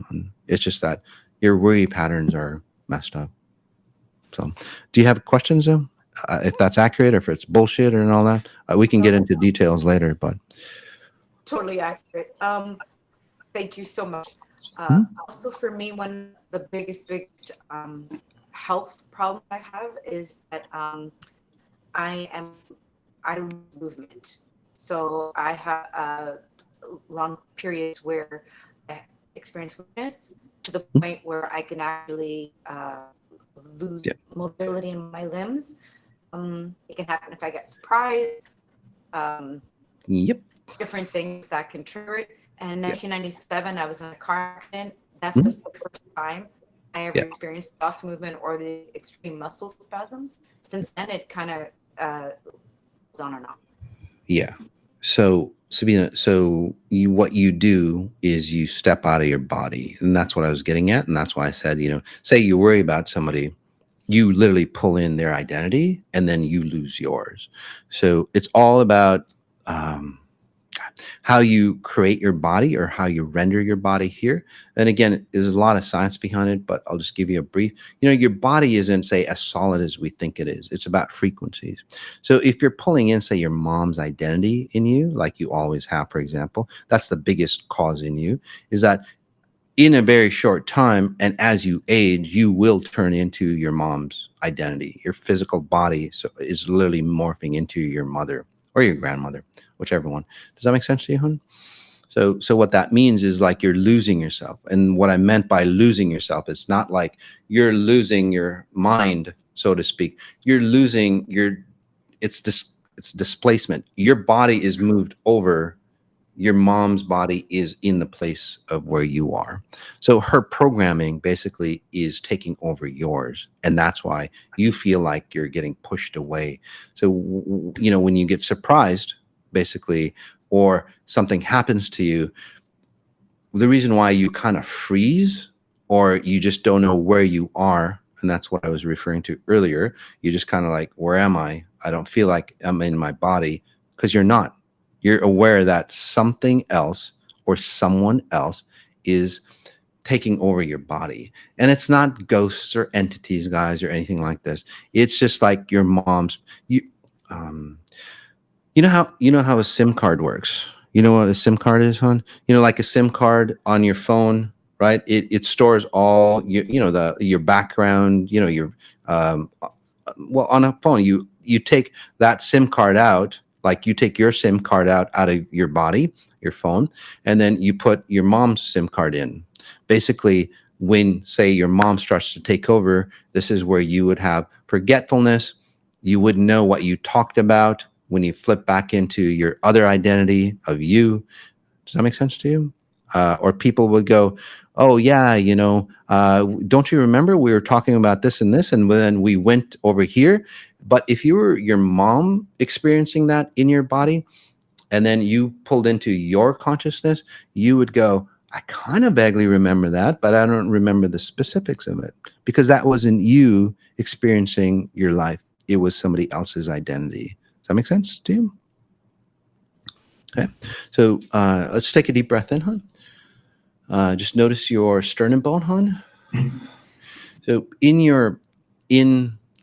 It's just that your worry patterns are messed up. So, do you have questions, though? If that's accurate, or if it's bullshit, or and all that, we can get into details later. But Totally accurate. Thank you so much. hmm? Also, for me, one of the biggest health problems I have is that I am I lose movement. So I have long periods where I experience weakness to the point where I can actually lose Yeah. mobility in my limbs. It can happen if I get surprised. Um, Yep. Different things that can trigger it. And in Yeah. 1997, I was in a car accident. That's the Mhm. first time I ever Yeah. experienced loss of movement or the extreme muscle spasms. Since then, it kind of goes on and on. Yeah. So, Sabina, what you do is you step out of your body, and that's what I was getting at, and that's why I said, say you worry about somebody, you literally pull in their identity, and then you lose yours. So it's all about um, how you create your body, or how you render your body here. And again, there's a lot of science behind it, but I'll just give you a brief. Your body isn't, say, as solid as we think it is. It's about frequencies. So if you're pulling in, say, your mom's identity in you, like you always have, for example, that's the biggest cause in you, is that in a very short time, and as you age, you will turn into your mom's identity. Your physical body is literally morphing into your mother or your grandmother, whichever one. Does that make sense to you, Hun? So what that means is, like, you're losing yourself. And what I meant by losing yourself, it's not like you're losing your mind, so to speak. You're losing it's displacement. Your body is moved over. Your mom's body is in the place of where you are. So her programming basically is taking over yours. And that's why you feel like you're getting pushed away. So, when you get surprised, basically, or something happens to you, the reason why you kind of freeze, or you just don't know where you are, and that's what I was referring to earlier. You just kind of like, where am I? I don't feel like I'm in my body, because you're not. You're aware that something else or someone else is taking over your body. And it's not ghosts or entities, guys, or anything like this. It's just like your mom's. Um, you know how a SIM card works. You know what a SIM card is, hon? Like a SIM card on your phone, right? It stores all your background, your well, on a phone, you take that SIM card out, like you take your SIM card out of your body, your phone, and then you put your mom's SIM card in. Basically, when, say, your mom starts to take over, this is where you would have forgetfulness. You wouldn't know what you talked about when you flip back into your other identity of you. Does that make sense to you? Or people would go, oh, yeah, don't you remember we were talking about this and this, and then we went over here? But if you were your mom experiencing that in your body, and then you pulled into your consciousness, you would go, I kind of vaguely remember that, but I don't remember the specifics of it because that wasn't you experiencing your life. It was somebody else's identity. Does that make sense to you? Okay. So let's take a deep breath in, hon. Just notice your sternum bone, hon. So in your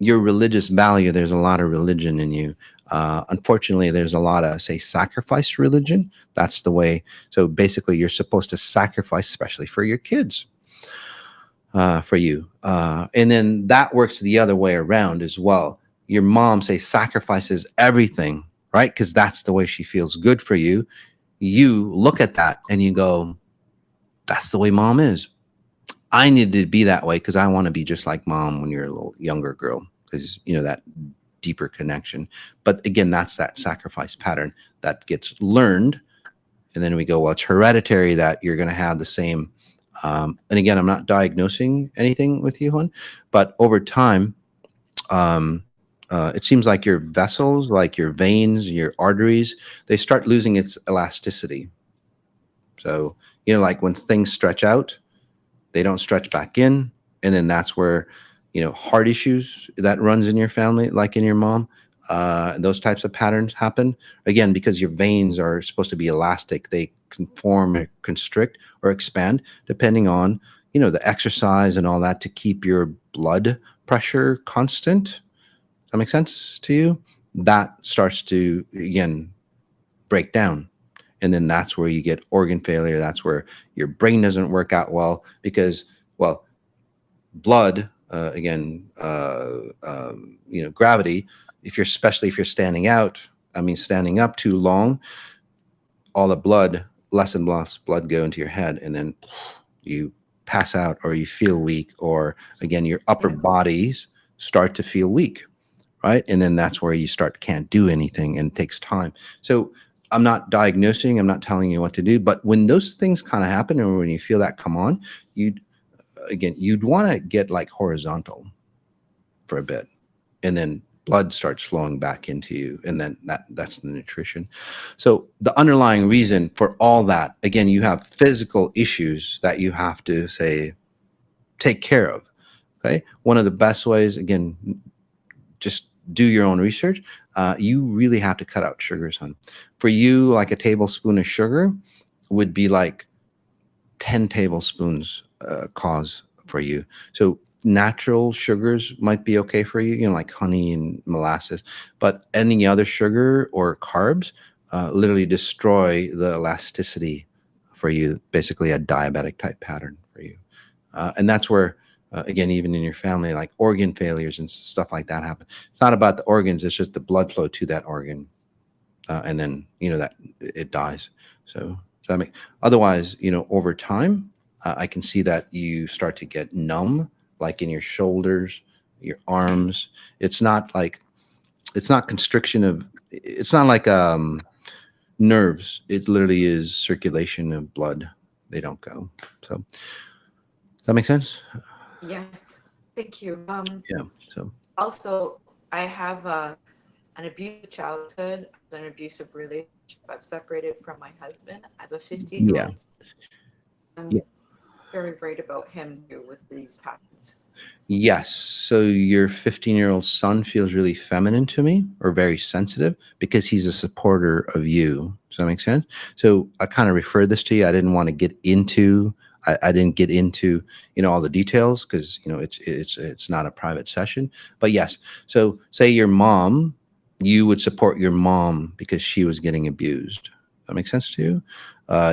religious value, there's a lot of religion in you. Unfortunately, there's a lot of, say, sacrifice religion. That's the way. So basically, you're supposed to sacrifice, especially for your kids, for you. And then that works the other way around as well. Your mom, say, sacrifices everything, right? Because that's the way she feels good for you. You look at that and you go, that's the way mom is. I needed to be that way because I want to be just like mom when you're a little younger girl, because you know that deeper connection. But again, that's that sacrifice pattern that gets learned, and then we go, well, it's hereditary that you're going to have the same. And again, I'm not diagnosing anything with you, hon, but over time, um, it seems like your vessels, like your veins, your arteries, they start losing its elasticity. So you know, like when things stretch out, they don't stretch back in, and then that's where heart issues that runs in your family, like in your mom. Those types of patterns happen again because your veins are supposed to be elastic. They conform or constrict or expand depending on the exercise and all that to keep your blood pressure constant. Does that make sense to you? That starts to again break down, and then that's where you get organ failure. That's where your brain doesn't work out well because, well, blood again, gravity. If you're especially if you're standing out, I mean standing up too long, all the blood, less and less blood go into your head, and then you pass out or you feel weak, or again your upper bodies start to feel weak, right? And then that's where you start can't do anything and it takes time. So I'm not diagnosing, I'm not telling you what to do, but when those things kind of happen or when you feel that come on, you'd want to get like horizontal for a bit, and then blood starts flowing back into you, and then that's the nutrition. So the underlying reason for all that, again, you have physical issues that you have to say take care of. Okay, one of the best ways, again, just do your own research. You really have to cut out sugars, hon. For you, like a tablespoon of sugar would be like 10 tablespoons cause for you. So natural sugars might be okay for you, like honey and molasses, but any other sugar or carbs literally destroy the elasticity for you, basically a diabetic type pattern for you. And that's where, again, even in your family, like organ failures and stuff like that happen. It's not about the organs, it's just the blood flow to that organ. And then, that it dies. So I mean, otherwise, over time, I can see that you start to get numb, like in your shoulders, your arms. It's not constriction of, it's not like nerves. It literally is circulation of blood. They don't go. So does that make sense? Yes, thank you. Yeah. So Also, I have an abusive childhood, an abusive relationship. I've separated from my husband. I have a 15-year-old. yeah. I'm Yeah. very worried about him too with these patterns. Yes. So your 15-year-old son feels really feminine to me, or very sensitive, because he's a supporter of you. Does that make sense? So I kind of referred this to you. I didn't want to get into. I didn't get into all the details because it's not a private session. But yes. So say your mom, you would support your mom because she was getting abused. Does that make sense to you?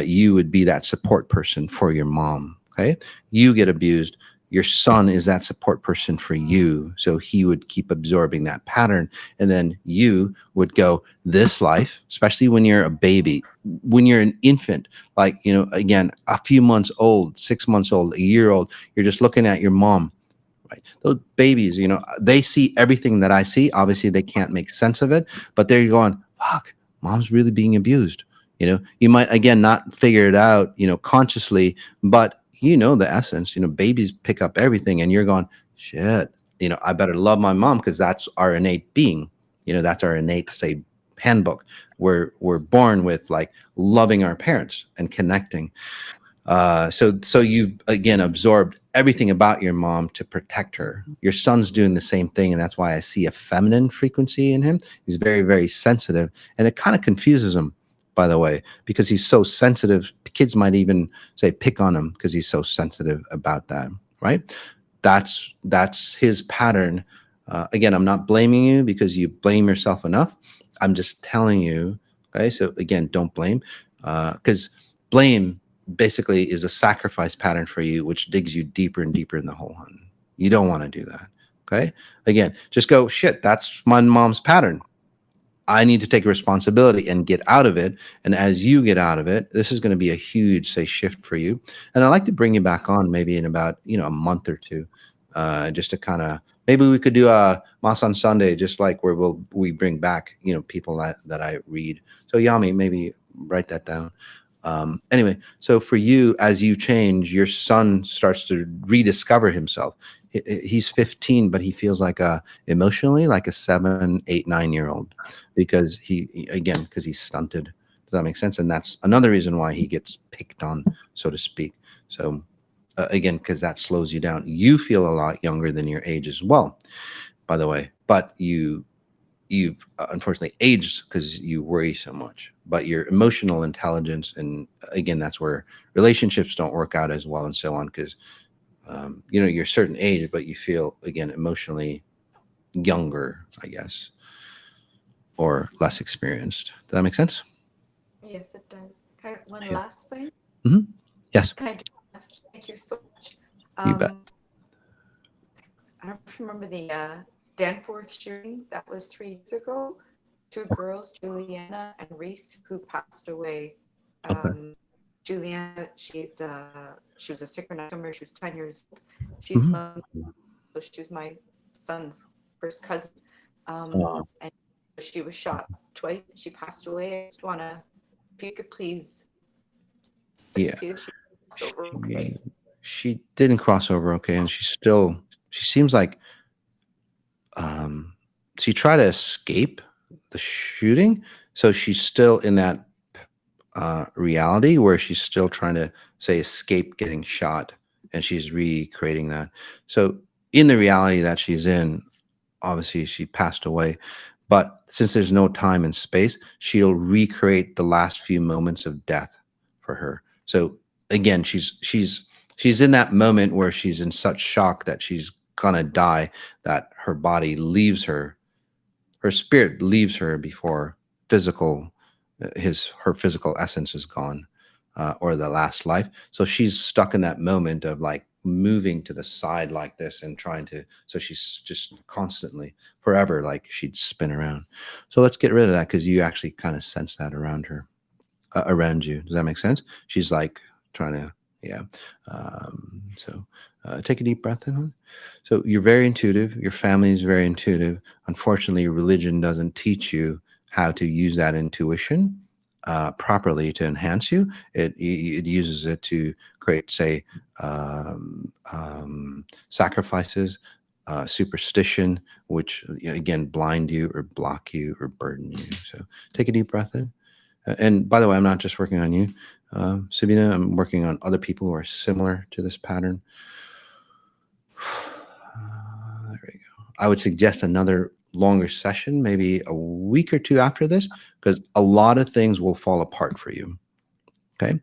You would be that support person for your mom. Okay. You get abused, your son is that support person for you. So he would keep absorbing that pattern. And then you would go, this life, especially when you're a baby, when you're an infant, like, again, a few months old, 6 months old, a year old, you're just looking at your mom, right? Those babies, they see everything that I see. Obviously, they can't make sense of it, but they're going, fuck, mom's really being abused. You might, again, not figure it out, consciously, but the essence, babies pick up everything, and you're going, shit, I better love my mom because that's our innate being. That's our innate, say, handbook. We're born with like loving our parents and connecting. So you've again absorbed everything about your mom to protect her. Your son's doing the same thing, and that's why I see a feminine frequency in him. He's very, very sensitive, and it kind of confuses him, by the way, because he's so sensitive. Kids might even say pick on him because he's so sensitive about that, right? That's his pattern. Again, I'm not blaming you because you blame yourself enough. I'm just telling you. Okay, so again, don't blame, because blame basically is a sacrifice pattern for you, which digs you deeper and deeper in the hole, hun. You don't want to do that. Okay. Again, just go, shit, that's my mom's pattern. I need to take responsibility and get out of it. And as you get out of it, this is going to be a huge, say, shift for you. And I'd like to bring you back on maybe in about, a month or two, just to kind of, maybe we could do a Mass on Sunday, just like where we bring back, people that I read. So Yami, maybe write that down. Anyway, so for you, as you change, your son starts to rediscover himself. He's 15, but he feels like emotionally like a 7, 8, 9 year old because because he's stunted. Does that make sense? And that's another reason why he gets picked on, so to speak. So again, because that slows you down. You feel a lot younger than your age as well, by the way, but you've unfortunately aged because you worry so much. But your emotional intelligence, and again, that's where relationships don't work out as well and so on, because you're a certain age, but you feel again emotionally younger, I guess, or less experienced. Does that make sense? Yes, it does. One Yeah. last thing. Hmm. Yes, Can I do last? Thank you so much. you bet. I don't remember the Danforth shooting that was 3 years ago. Two girls, Juliana and Reese, who passed away. Okay. Juliana, she was a synchronized. She was 10 years old. She's Hmm. my so she's my son's first cousin. Uh, And she was shot twice. She passed away. I just wanna, if you could please let you yeah. see that she passed over. She, Okay. she didn't cross over, okay, and she seems like um, she tried to escape the shooting, so she's still in that reality where she's still trying to say escape getting shot, and she's recreating that. So in the reality that she's in, obviously she passed away, but since there's no time and space, she'll recreate the last few moments of death for her. So again, she's in that moment where she's in such shock that she's gonna die, that her body leaves her, her spirit leaves her before physical his her physical essence is gone, or the last life. So she's stuck in that moment of like moving to the side like this and trying to, so she's just constantly forever like she'd spin around. So let's get rid of that because you actually kind of sense that around her, around you. Does that make sense? She's like trying to, yeah. So take a deep breath in. So you're very intuitive. Your family is very intuitive. Unfortunately, religion doesn't teach you how to use that intuition properly to enhance you. It uses it to create, say, sacrifices, superstition, which again blind you or block you or burden you. So take a deep breath in. And by the way, I'm not just working on you, Sabina. I'm working on other people who are similar to this pattern. There we go. I would suggest another longer session, maybe a week or two after this, because a lot of things will fall apart for you. Okay.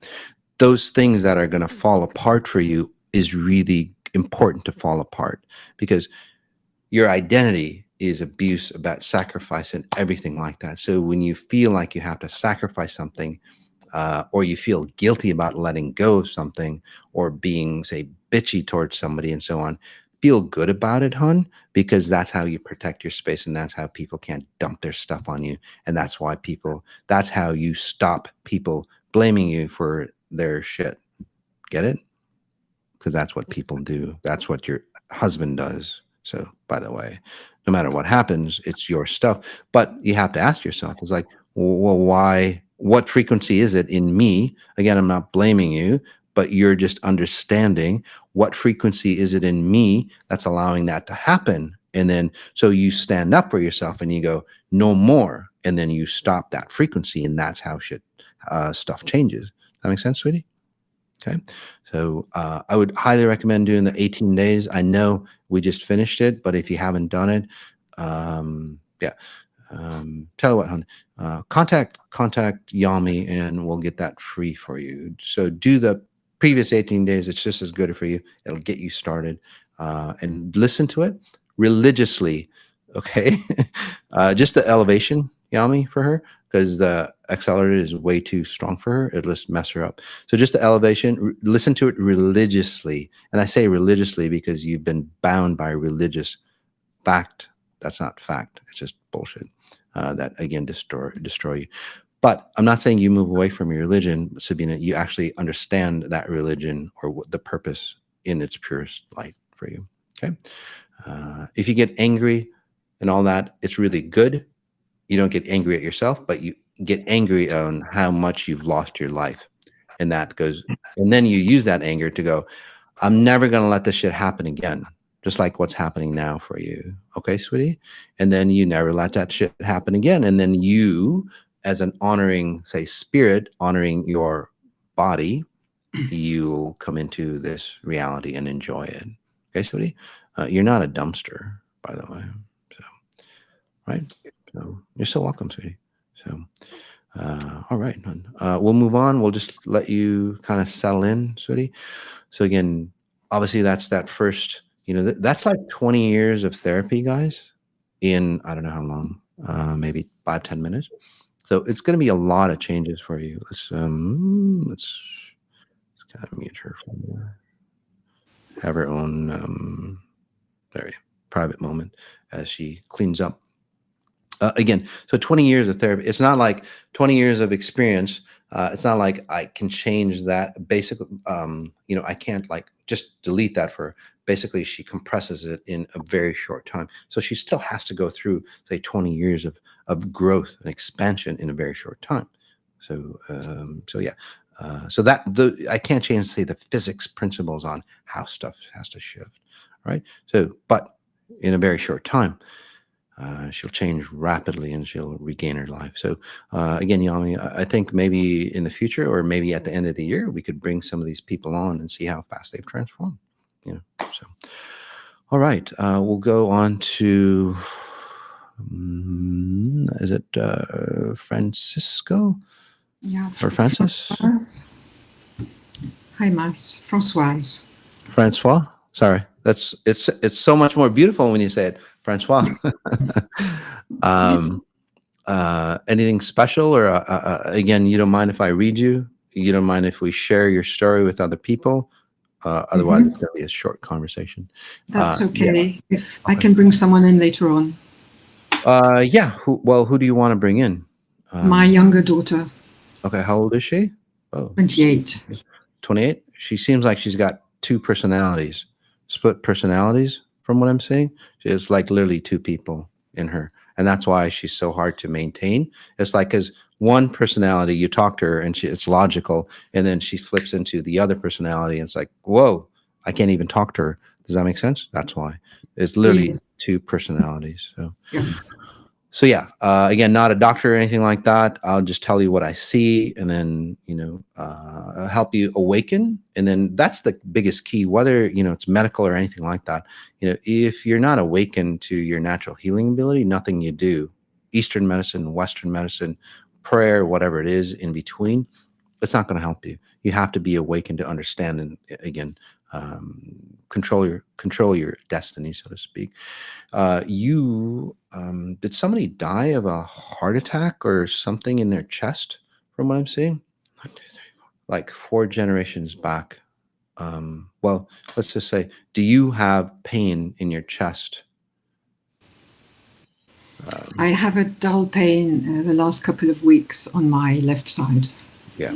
Those things that are going to fall apart for you is really important to fall apart because your identity is abuse about sacrifice and everything like that. So when you feel like you have to sacrifice something, or you feel guilty about letting go of something or being, say, bitchy towards somebody and so on, feel good about it, hun, because that's how you protect your space and that's how people can't dump their stuff on you. And that's how you stop people blaming you for their shit. Get it? Because that's what people do. That's what your husband does. So, by the way, no matter what happens, it's your stuff. But you have to ask yourself, it's like, well, why? What frequency is it in me? Again, I'm not blaming you, but you're just understanding what frequency is it in me that's allowing that to happen. And then, so you stand up for yourself and you go, no more. And then you stop that frequency. And that's how stuff changes. That makes sense, sweetie? Okay. So I would highly recommend doing the 18 days. I know we just finished it, but if you haven't done it, yeah. Tell you what, hon, contact Yami and we'll get that free for you. So do the previous 18 days. It's just as good for you. It'll get you started and listen to it religiously. Okay. Just the elevation, Yami, for her, because the accelerator is way too strong for her. It'll just mess her up. So just the elevation, listen to it religiously. And I say religiously because you've been bound by religious fact. That's not fact. It's just bullshit. That again destroy you. But I'm not saying you move away from your religion, Sabina. You actually understand that religion or what the purpose in its purest light for you. Okay. If you get angry and all that, it's really good. You don't get angry at yourself, but you get angry on how much you've lost your life, and that goes. And then you use that anger to go, I'm never going to let this shit happen again. Just like what's happening now for you. Okay, sweetie? And then you never let that shit happen again. And then you, as an honoring, say, spirit, honoring your body, you'll come into this reality and enjoy it. Okay, sweetie? You're not a dumpster, by the way. So, right? So you're so welcome, sweetie. So, all right. We'll move on. We'll just let you kind of settle in, sweetie. So again, obviously that's that first, that's like 20 years of therapy, guys, in I don't know how long, maybe 5-10 minutes. So it's going to be a lot of changes for you. Let's kind of mute her from there. Have her own very private moment as she cleans up. Again, so 20 years of therapy. It's not like 20 years of experience. It's not like I can change that. Basically, I can't like just delete that for her. Basically, she compresses it in a very short time. So she still has to go through, say, 20 years of growth and expansion in a very short time. So, yeah. So I can't change, say, the physics principles on how stuff has to shift, right? So, but in a very short time. She'll change rapidly and she'll regain her life. So again, Yami, I think maybe in the future or maybe at the end of the year, we could bring some of these people on and see how fast they've transformed. So all right, we'll go on to is it Francisco? Yeah, or Francis? Françoise. Hi, Mas. Françoise. Francois. Sorry, it's so much more beautiful when you say it, Francois. Anything special, or again, you don't mind if I read you? You don't mind if we share your story with other people? Otherwise, it's going to be a short conversation. That's okay. Yeah. If I can bring someone in later on. Yeah. Who do you want to bring in? My younger daughter. Okay. How old is she? Oh, 28. 28. She seems like she's got two personalities, split personalities. From what I'm seeing, it's like literally two people in her. And that's why she's so hard to maintain. It's like, because one personality, you talk to her and it's logical, and then she flips into the other personality and it's like, whoa, I can't even talk to her. Does that make sense? That's why. It's literally two personalities. So yeah. So yeah, again, not a doctor or anything like that. I'll just tell you what I see, and then help you awaken. And then that's the biggest key. Whether it's medical or anything like that. If you're not awakened to your natural healing ability, nothing you do, Eastern medicine, Western medicine, prayer, whatever it is in between, it's not going to help you. You have to be awakened to understand, and again, control your destiny, so to speak. Did somebody die of a heart attack or something in their chest? From what I'm seeing, 1, 2, 3, 4, like 4 generations back. Well, let's just say, do you have pain in your chest? I have a dull pain the last couple of weeks on my left side. Yeah.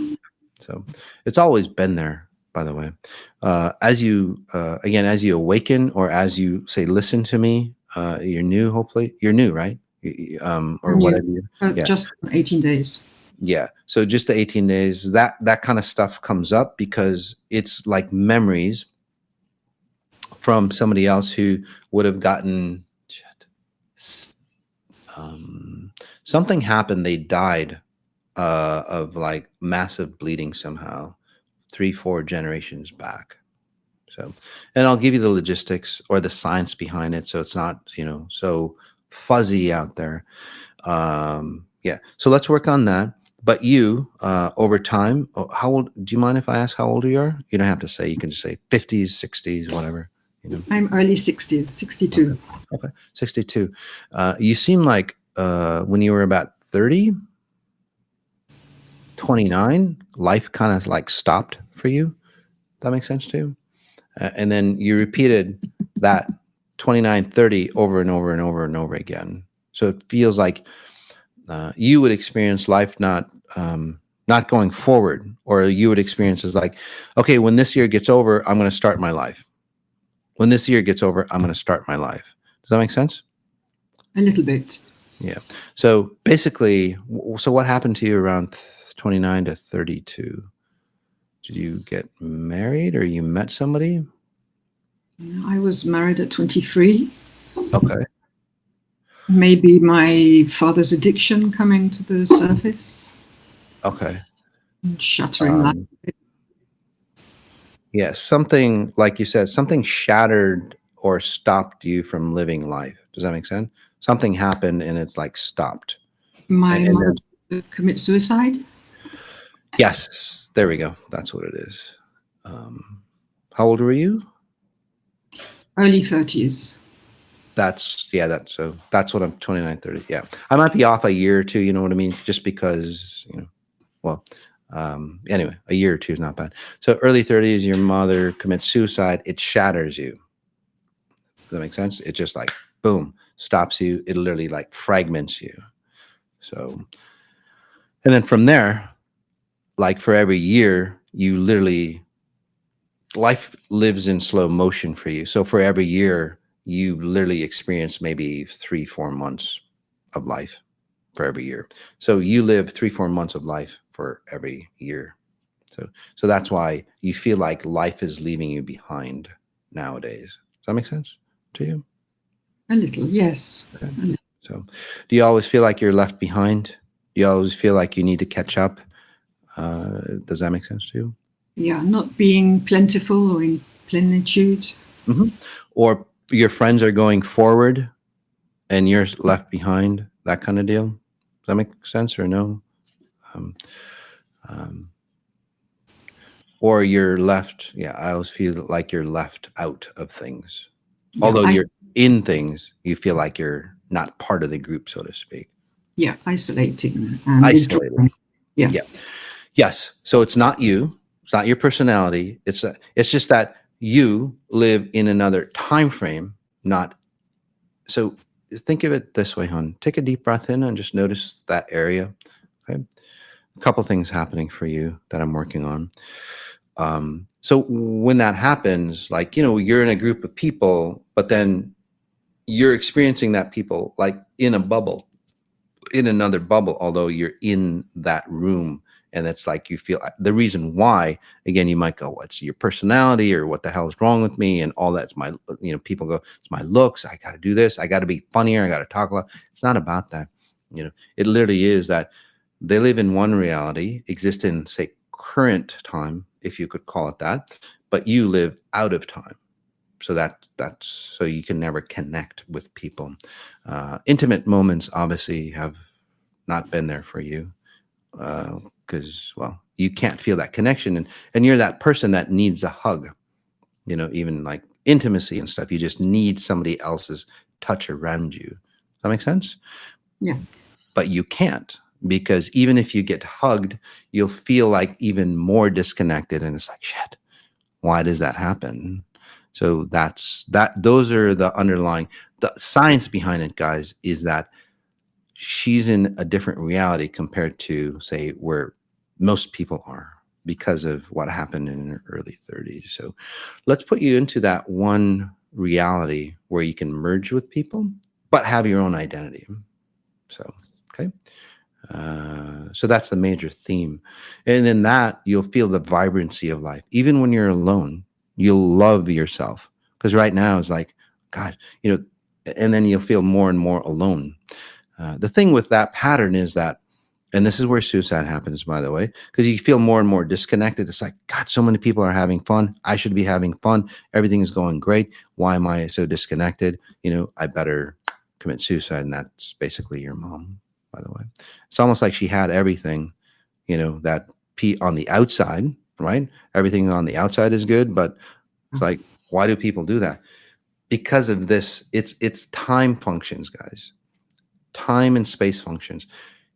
So it's always been there, by the way. As you awaken, or as you say, listen to me, you're new, hopefully. You're new, right? Or whatever. Yeah. Just 18 days. Yeah. So just the 18 days, that kind of stuff comes up because it's like memories from somebody else who would have gotten something happened. They died of like massive bleeding somehow 3-4 generations back. So, and I'll give you the logistics or the science behind it, so it's not, so fuzzy out there. Yeah. So let's work on that. But you, over time, how old? Do you mind if I ask how old you are? You don't have to say. You can just say 50s, 60s, whatever. I'm early 60s, 62. Okay. 62. You seem like when you were about 30, 29, life kind of like stopped for you. Does that make sense to you? And then you repeated that 29, 30 over and over and over and over again. So it feels like you would experience life not going forward, or you would experience as like, okay, when this year gets over, I'm going to start my life. When this year gets over, I'm going to start my life. Does that make sense? A little bit. Yeah. So basically, so what happened to you around 29 to 32? Did you get married or you met somebody? I was married at 23. Okay. Maybe my father's addiction coming to the surface. Okay. And shattering life. Yeah, something, like you said, something shattered or stopped you from living life. Does that make sense? Something happened and it's like stopped. My And mother commit suicide. Yes, there we go. That's what it is. How old were you? Early 30s. That's what I'm 29, 30. Yeah. I might be off a year or two, you know what I mean? Just because, well, anyway, a year or two is not bad. So early 30s, your mother commits suicide. It shatters you. Does that make sense? It just like, boom, stops you. It literally like fragments you. So, and then from there, like for every year, you literally, life lives in slow motion for you. So for every year, you literally experience maybe 3-4 months of life for every year. So you live 3-4 months of life for every year. So that's why you feel like life is leaving you behind nowadays. Does that make sense to you? A little, yes. Okay. So do you always feel like you're left behind? Do you always feel like you need to catch up? Does that make sense to you? Yeah, not being plentiful or in plenitude. Mm-hmm. Or your friends are going forward and you're left behind, that kind of deal. Does that make sense or no? Or you're left, I always feel like you're left out of things. Yeah, Although you're in things, you feel like you're not part of the group, so to speak. Yeah, isolating and Isolated. withdrawing. Yeah. Yes. So it's not you. It's not your personality. It's just that you live in another time frame. Not so. Think of it this way, hon. Take a deep breath in and just notice that area. Okay. A couple things happening for you that I'm working on. So when that happens, like, you're in a group of people, but then you're experiencing that people like in a bubble, in another bubble, although you're in that room. And it's like you feel the reason why, again, you might go, what's your personality or what the hell is wrong with me? And all that's my, people go, it's my looks. I got to do this. I got to be funnier. I got to talk a lot. It's not about that. It literally is that they live in one reality, exist in, say, current time, if you could call it that, but you live out of time. So that's so you can never connect with people. Intimate moments obviously have not been there for you because, well, you can't feel that connection, and you're that person that needs a hug. Even like intimacy and stuff, you just need somebody else's touch around you. Does that make sense? Yeah. But you can't, because even if you get hugged, you'll feel like even more disconnected, and it's like, shit, why does that happen? So those are the underlying, the science behind it, guys, is that she's in a different reality compared to, say, where most people are because of what happened in her early 30s. So let's put you into that one reality where you can merge with people, but have your own identity. So, okay. So that's the major theme. And in that, you'll feel the vibrancy of life. Even when you're alone, you'll love yourself. Because right now it's like, God, and then you'll feel more and more alone. The thing with that pattern is that And this is where suicide happens, by the way, because you feel more and more disconnected. It's like, God, so many people are having fun. I should be having fun. Everything is going great. Why am I so disconnected? I better commit suicide. And that's basically your mom, by the way. It's almost like she had everything, that on the outside, right? Everything on the outside is good. But it's like, why do people do that? Because of this, it's time functions, guys. Time and space functions.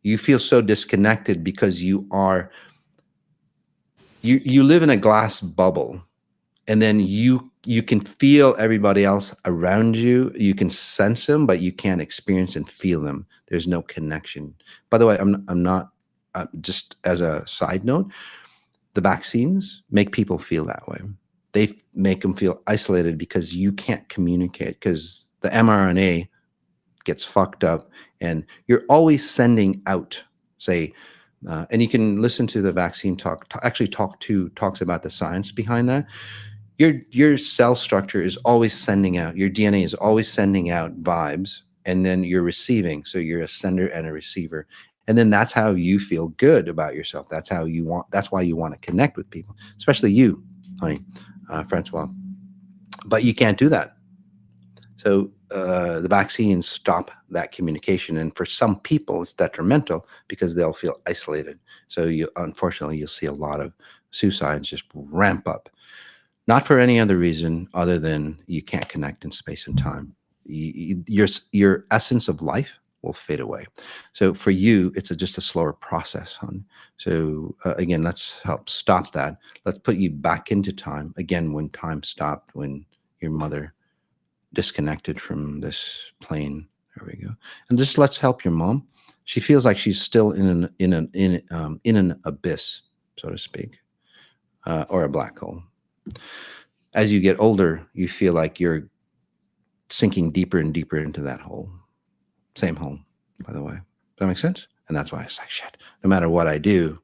You feel so disconnected because you live in a glass bubble, and then you can feel everybody else around you. You can sense them, but you can't experience and feel them. There's no connection. By the way, I'm not just as a side note, the vaccines make people feel that way. They make them feel isolated because you can't communicate, because the mRNA gets fucked up, and you're always sending out, say, and you can listen to the vaccine talks about the science behind that. Your cell structure is always sending out, your DNA is always sending out vibes, and then you're receiving. So you're a sender and a receiver. And then that's how you feel good about yourself. That's why you want to connect with people, especially you, honey, Francois. But you can't do that. So the vaccines stop that communication, and for some people, it's detrimental because they'll feel isolated. So unfortunately, you'll see a lot of suicides just ramp up, not for any other reason other than you can't connect in space and time. Your essence of life will fade away. So for you, it's just a slower process, hon. So again, let's help stop that. Let's put you back into time again, when time stopped, when your mother disconnected from this plane. There we go. And just let's help your mom. She feels like she's still in an abyss, so to speak, or a black hole. As you get older, you feel like you're sinking deeper and deeper into that hole. Same hole, by the way. Does that make sense? And that's why it's like, shit, no matter what I do,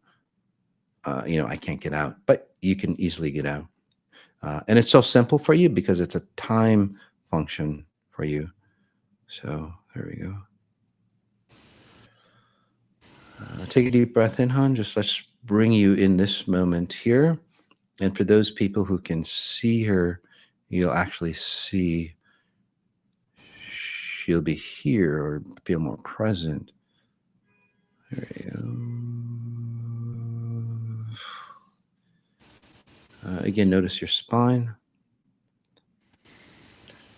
I can't get out. But you can easily get out. And it's so simple for you because it's a time function for you. So there we go. Take a deep breath in, hon. Just let's bring you in this moment here. And for those people who can see her, you'll actually see she'll be here or feel more present. There you go. Again, notice your spine.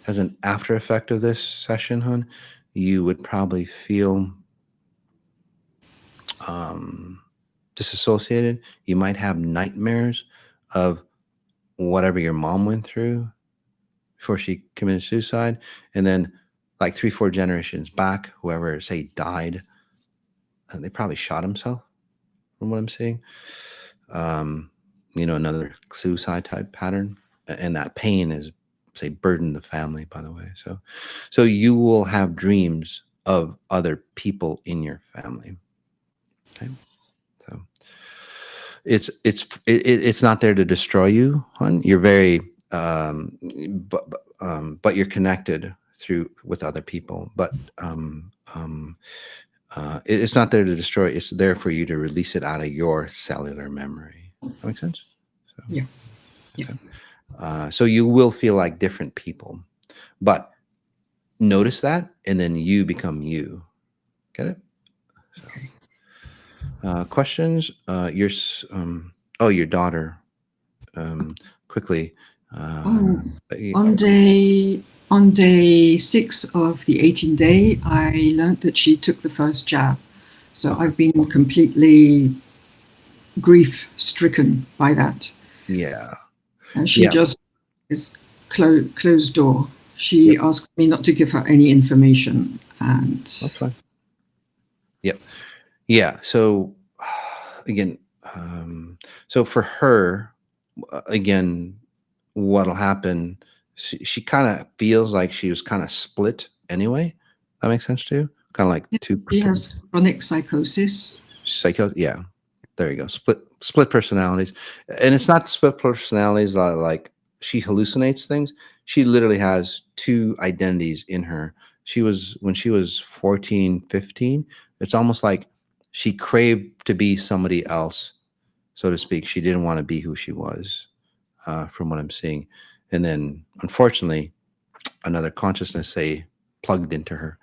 As an after effect of this session, hon, you would probably feel disassociated. You might have nightmares of whatever your mom went through before she committed suicide. And then like 3-4 generations back, whoever, say, died, they probably shot himself, from what I'm seeing. Another suicide type pattern. And that pain is, say, burdened the family, by the way. So you will have dreams of other people in your family. Okay. So it's not there to destroy you, hon. You're very, but you're connected with other people. But it's not there to destroy. It's there for you to release it out of your cellular memory. That makes sense? So, Yeah. So you will feel like different people, but notice that, and then you become you. Get it? So, questions? Your daughter. Quickly. On day 6 of the 18th day, I learned that she took the first jab. So I've been completely grief-stricken by that. Yeah. And she just is closed door. She asked me not to give her any information, and that's fine. Yep. Yeah. So again, so for her, again, what'll happen? She kind of feels like she was kind of split anyway. That makes sense to you? Kind of like two. She has chronic psychosis. Yeah. There you go. Split personalities. And it's not split personalities like she hallucinates things. She literally has two identities in her. When she was 14, 15, it's almost like she craved to be somebody else, so to speak. She didn't want to be who she was, from what I'm seeing. And then, unfortunately, another consciousness, say, plugged into her.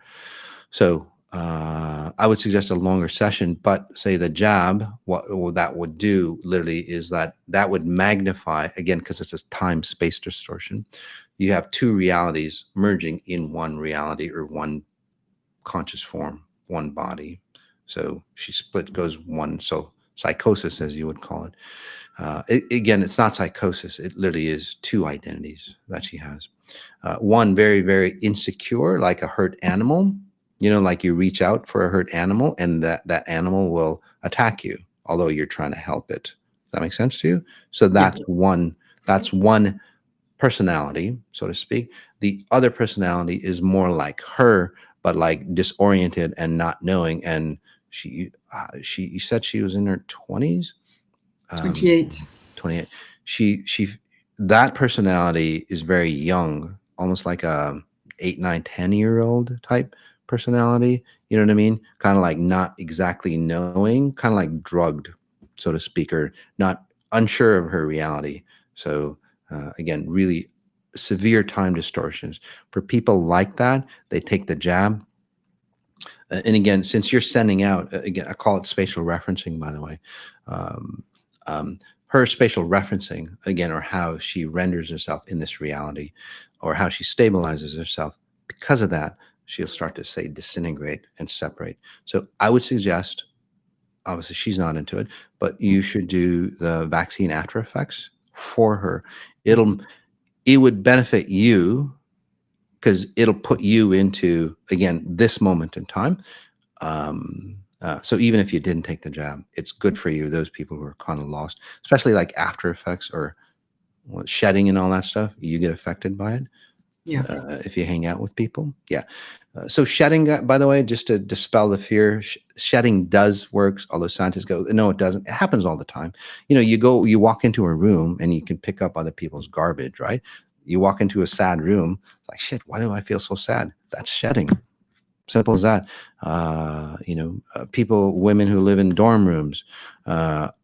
So I would suggest a longer session, but say the jab, what that would do literally is that would magnify, again, because it's a time-space distortion. You have two realities merging in one reality or one conscious form, one body. So she goes one, so psychosis, as you would call it. Again, it's not psychosis. It literally is two identities that she has. One very, very insecure, like a hurt animal. Like you reach out for a hurt animal and that animal will attack you, although you're trying to help it. Does that make sense to you? So that's one personality, so to speak. The other personality is more like her, but like disoriented and not knowing. And she you said she was in her 20s? 28. 28. She that personality is very young, almost like a 8, 9, 10-year-old type personality. You know what I mean? Kind of like not exactly knowing, kind of like drugged, so to speak, or not unsure of her reality. So again, really severe time distortions. For people like that, they take the jab. And again, since you're sending out, again, I call it spatial referencing, by the way. Her spatial referencing, again, or how she renders herself in this reality, or how she stabilizes herself. Because of that, she'll start to, say, disintegrate and separate. So I would suggest, obviously she's not into it, but you should do the vaccine after effects for her. It would benefit you because it'll put you into, again, this moment in time. So even if you didn't take the jab, it's good for you, those people who are kind of lost, especially like after effects or shedding and all that stuff. You get affected by it. Yeah. If you hang out with people. Yeah. So shedding, by the way, just to dispel the fear, shedding does work, although scientists go, no, it doesn't. It happens all the time. You walk into a room and you can pick up other people's garbage, right? You walk into a sad room, it's like, shit, why do I feel so sad? That's shedding. Simple as that. Women who live in dorm rooms,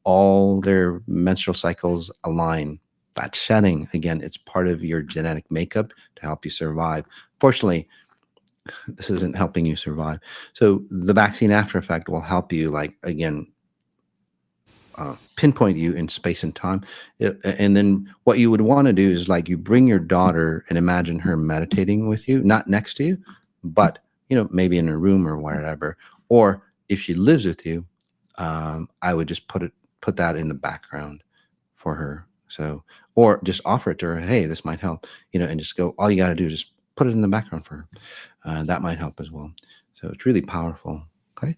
all their menstrual cycles align. That's shedding. Again, it's part of your genetic makeup to help you survive. Fortunately, this isn't helping you survive. So the vaccine after effect will help you, like, again, pinpoint you in space and time. And then what you would want to do is, like, you bring your daughter and imagine her meditating with you, not next to you, but maybe in a room or whatever. Or if she lives with you, I would just put that in the background for her. So, or just offer it to her. Hey, this might help. And just go. All you got to do is just put it in the background for her. That might help as well. So it's really powerful. Okay.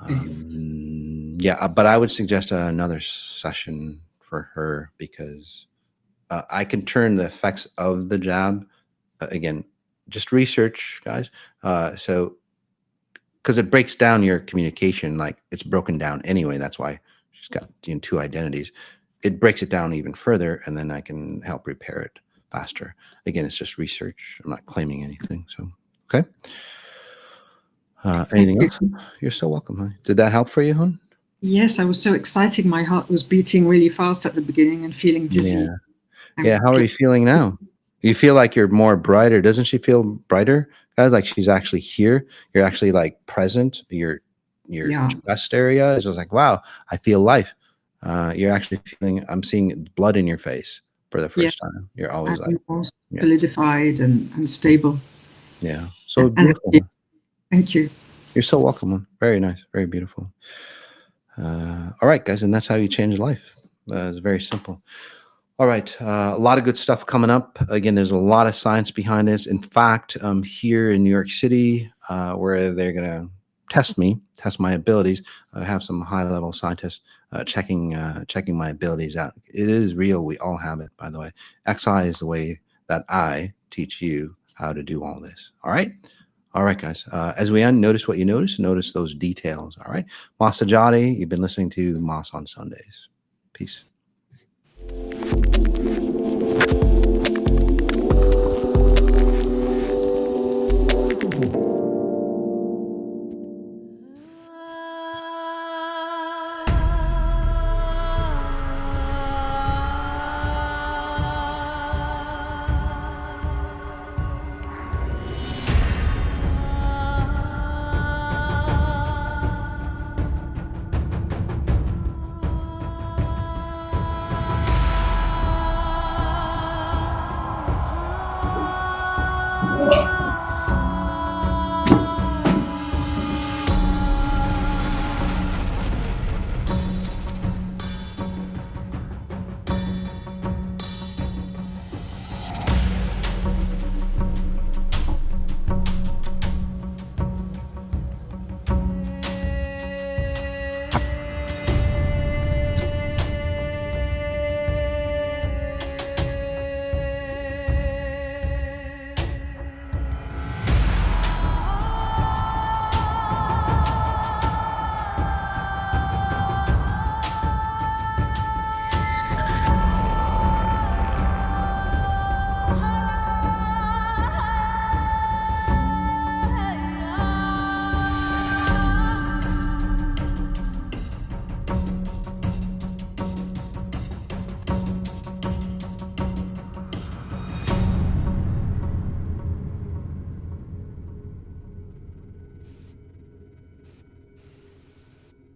Yeah, but I would suggest another session for her because I can turn the effects of the jab. Again, just research, guys. So, because it breaks down your communication, like it's broken down anyway. That's why she's got two identities. It breaks it down even further, and then I can help repair it faster. Again, it's just research. I'm not claiming anything. So, okay. Anything else? You're so welcome, honey. Did that help for you, hon? Yes, I was so excited. My heart was beating really fast at the beginning and feeling dizzy. Yeah. How are you feeling now? You feel like you're more brighter. Doesn't she feel brighter? Guys, like she's actually here. You're actually like present. Your chest area is just like, wow, I feel life. You're actually feeling, I'm seeing blood in your face for the first time. You're always like more solidified and stable. Yeah. So beautiful. Thank you. You're so welcome. Very nice. Very beautiful. All right, guys. And that's how you change life. It's very simple. All right. A lot of good stuff coming up. Again, there's a lot of science behind this. In fact, here in New York City, where they're going to test my abilities, I have some high-level scientists checking my abilities out. It is real. We all have it, by the way. XI is the way that I teach you how to do all this. All right. All right, guys. As we end, notice what you notice. Notice those details. All right. Sajady, you've been listening to Moss on Sundays. Peace.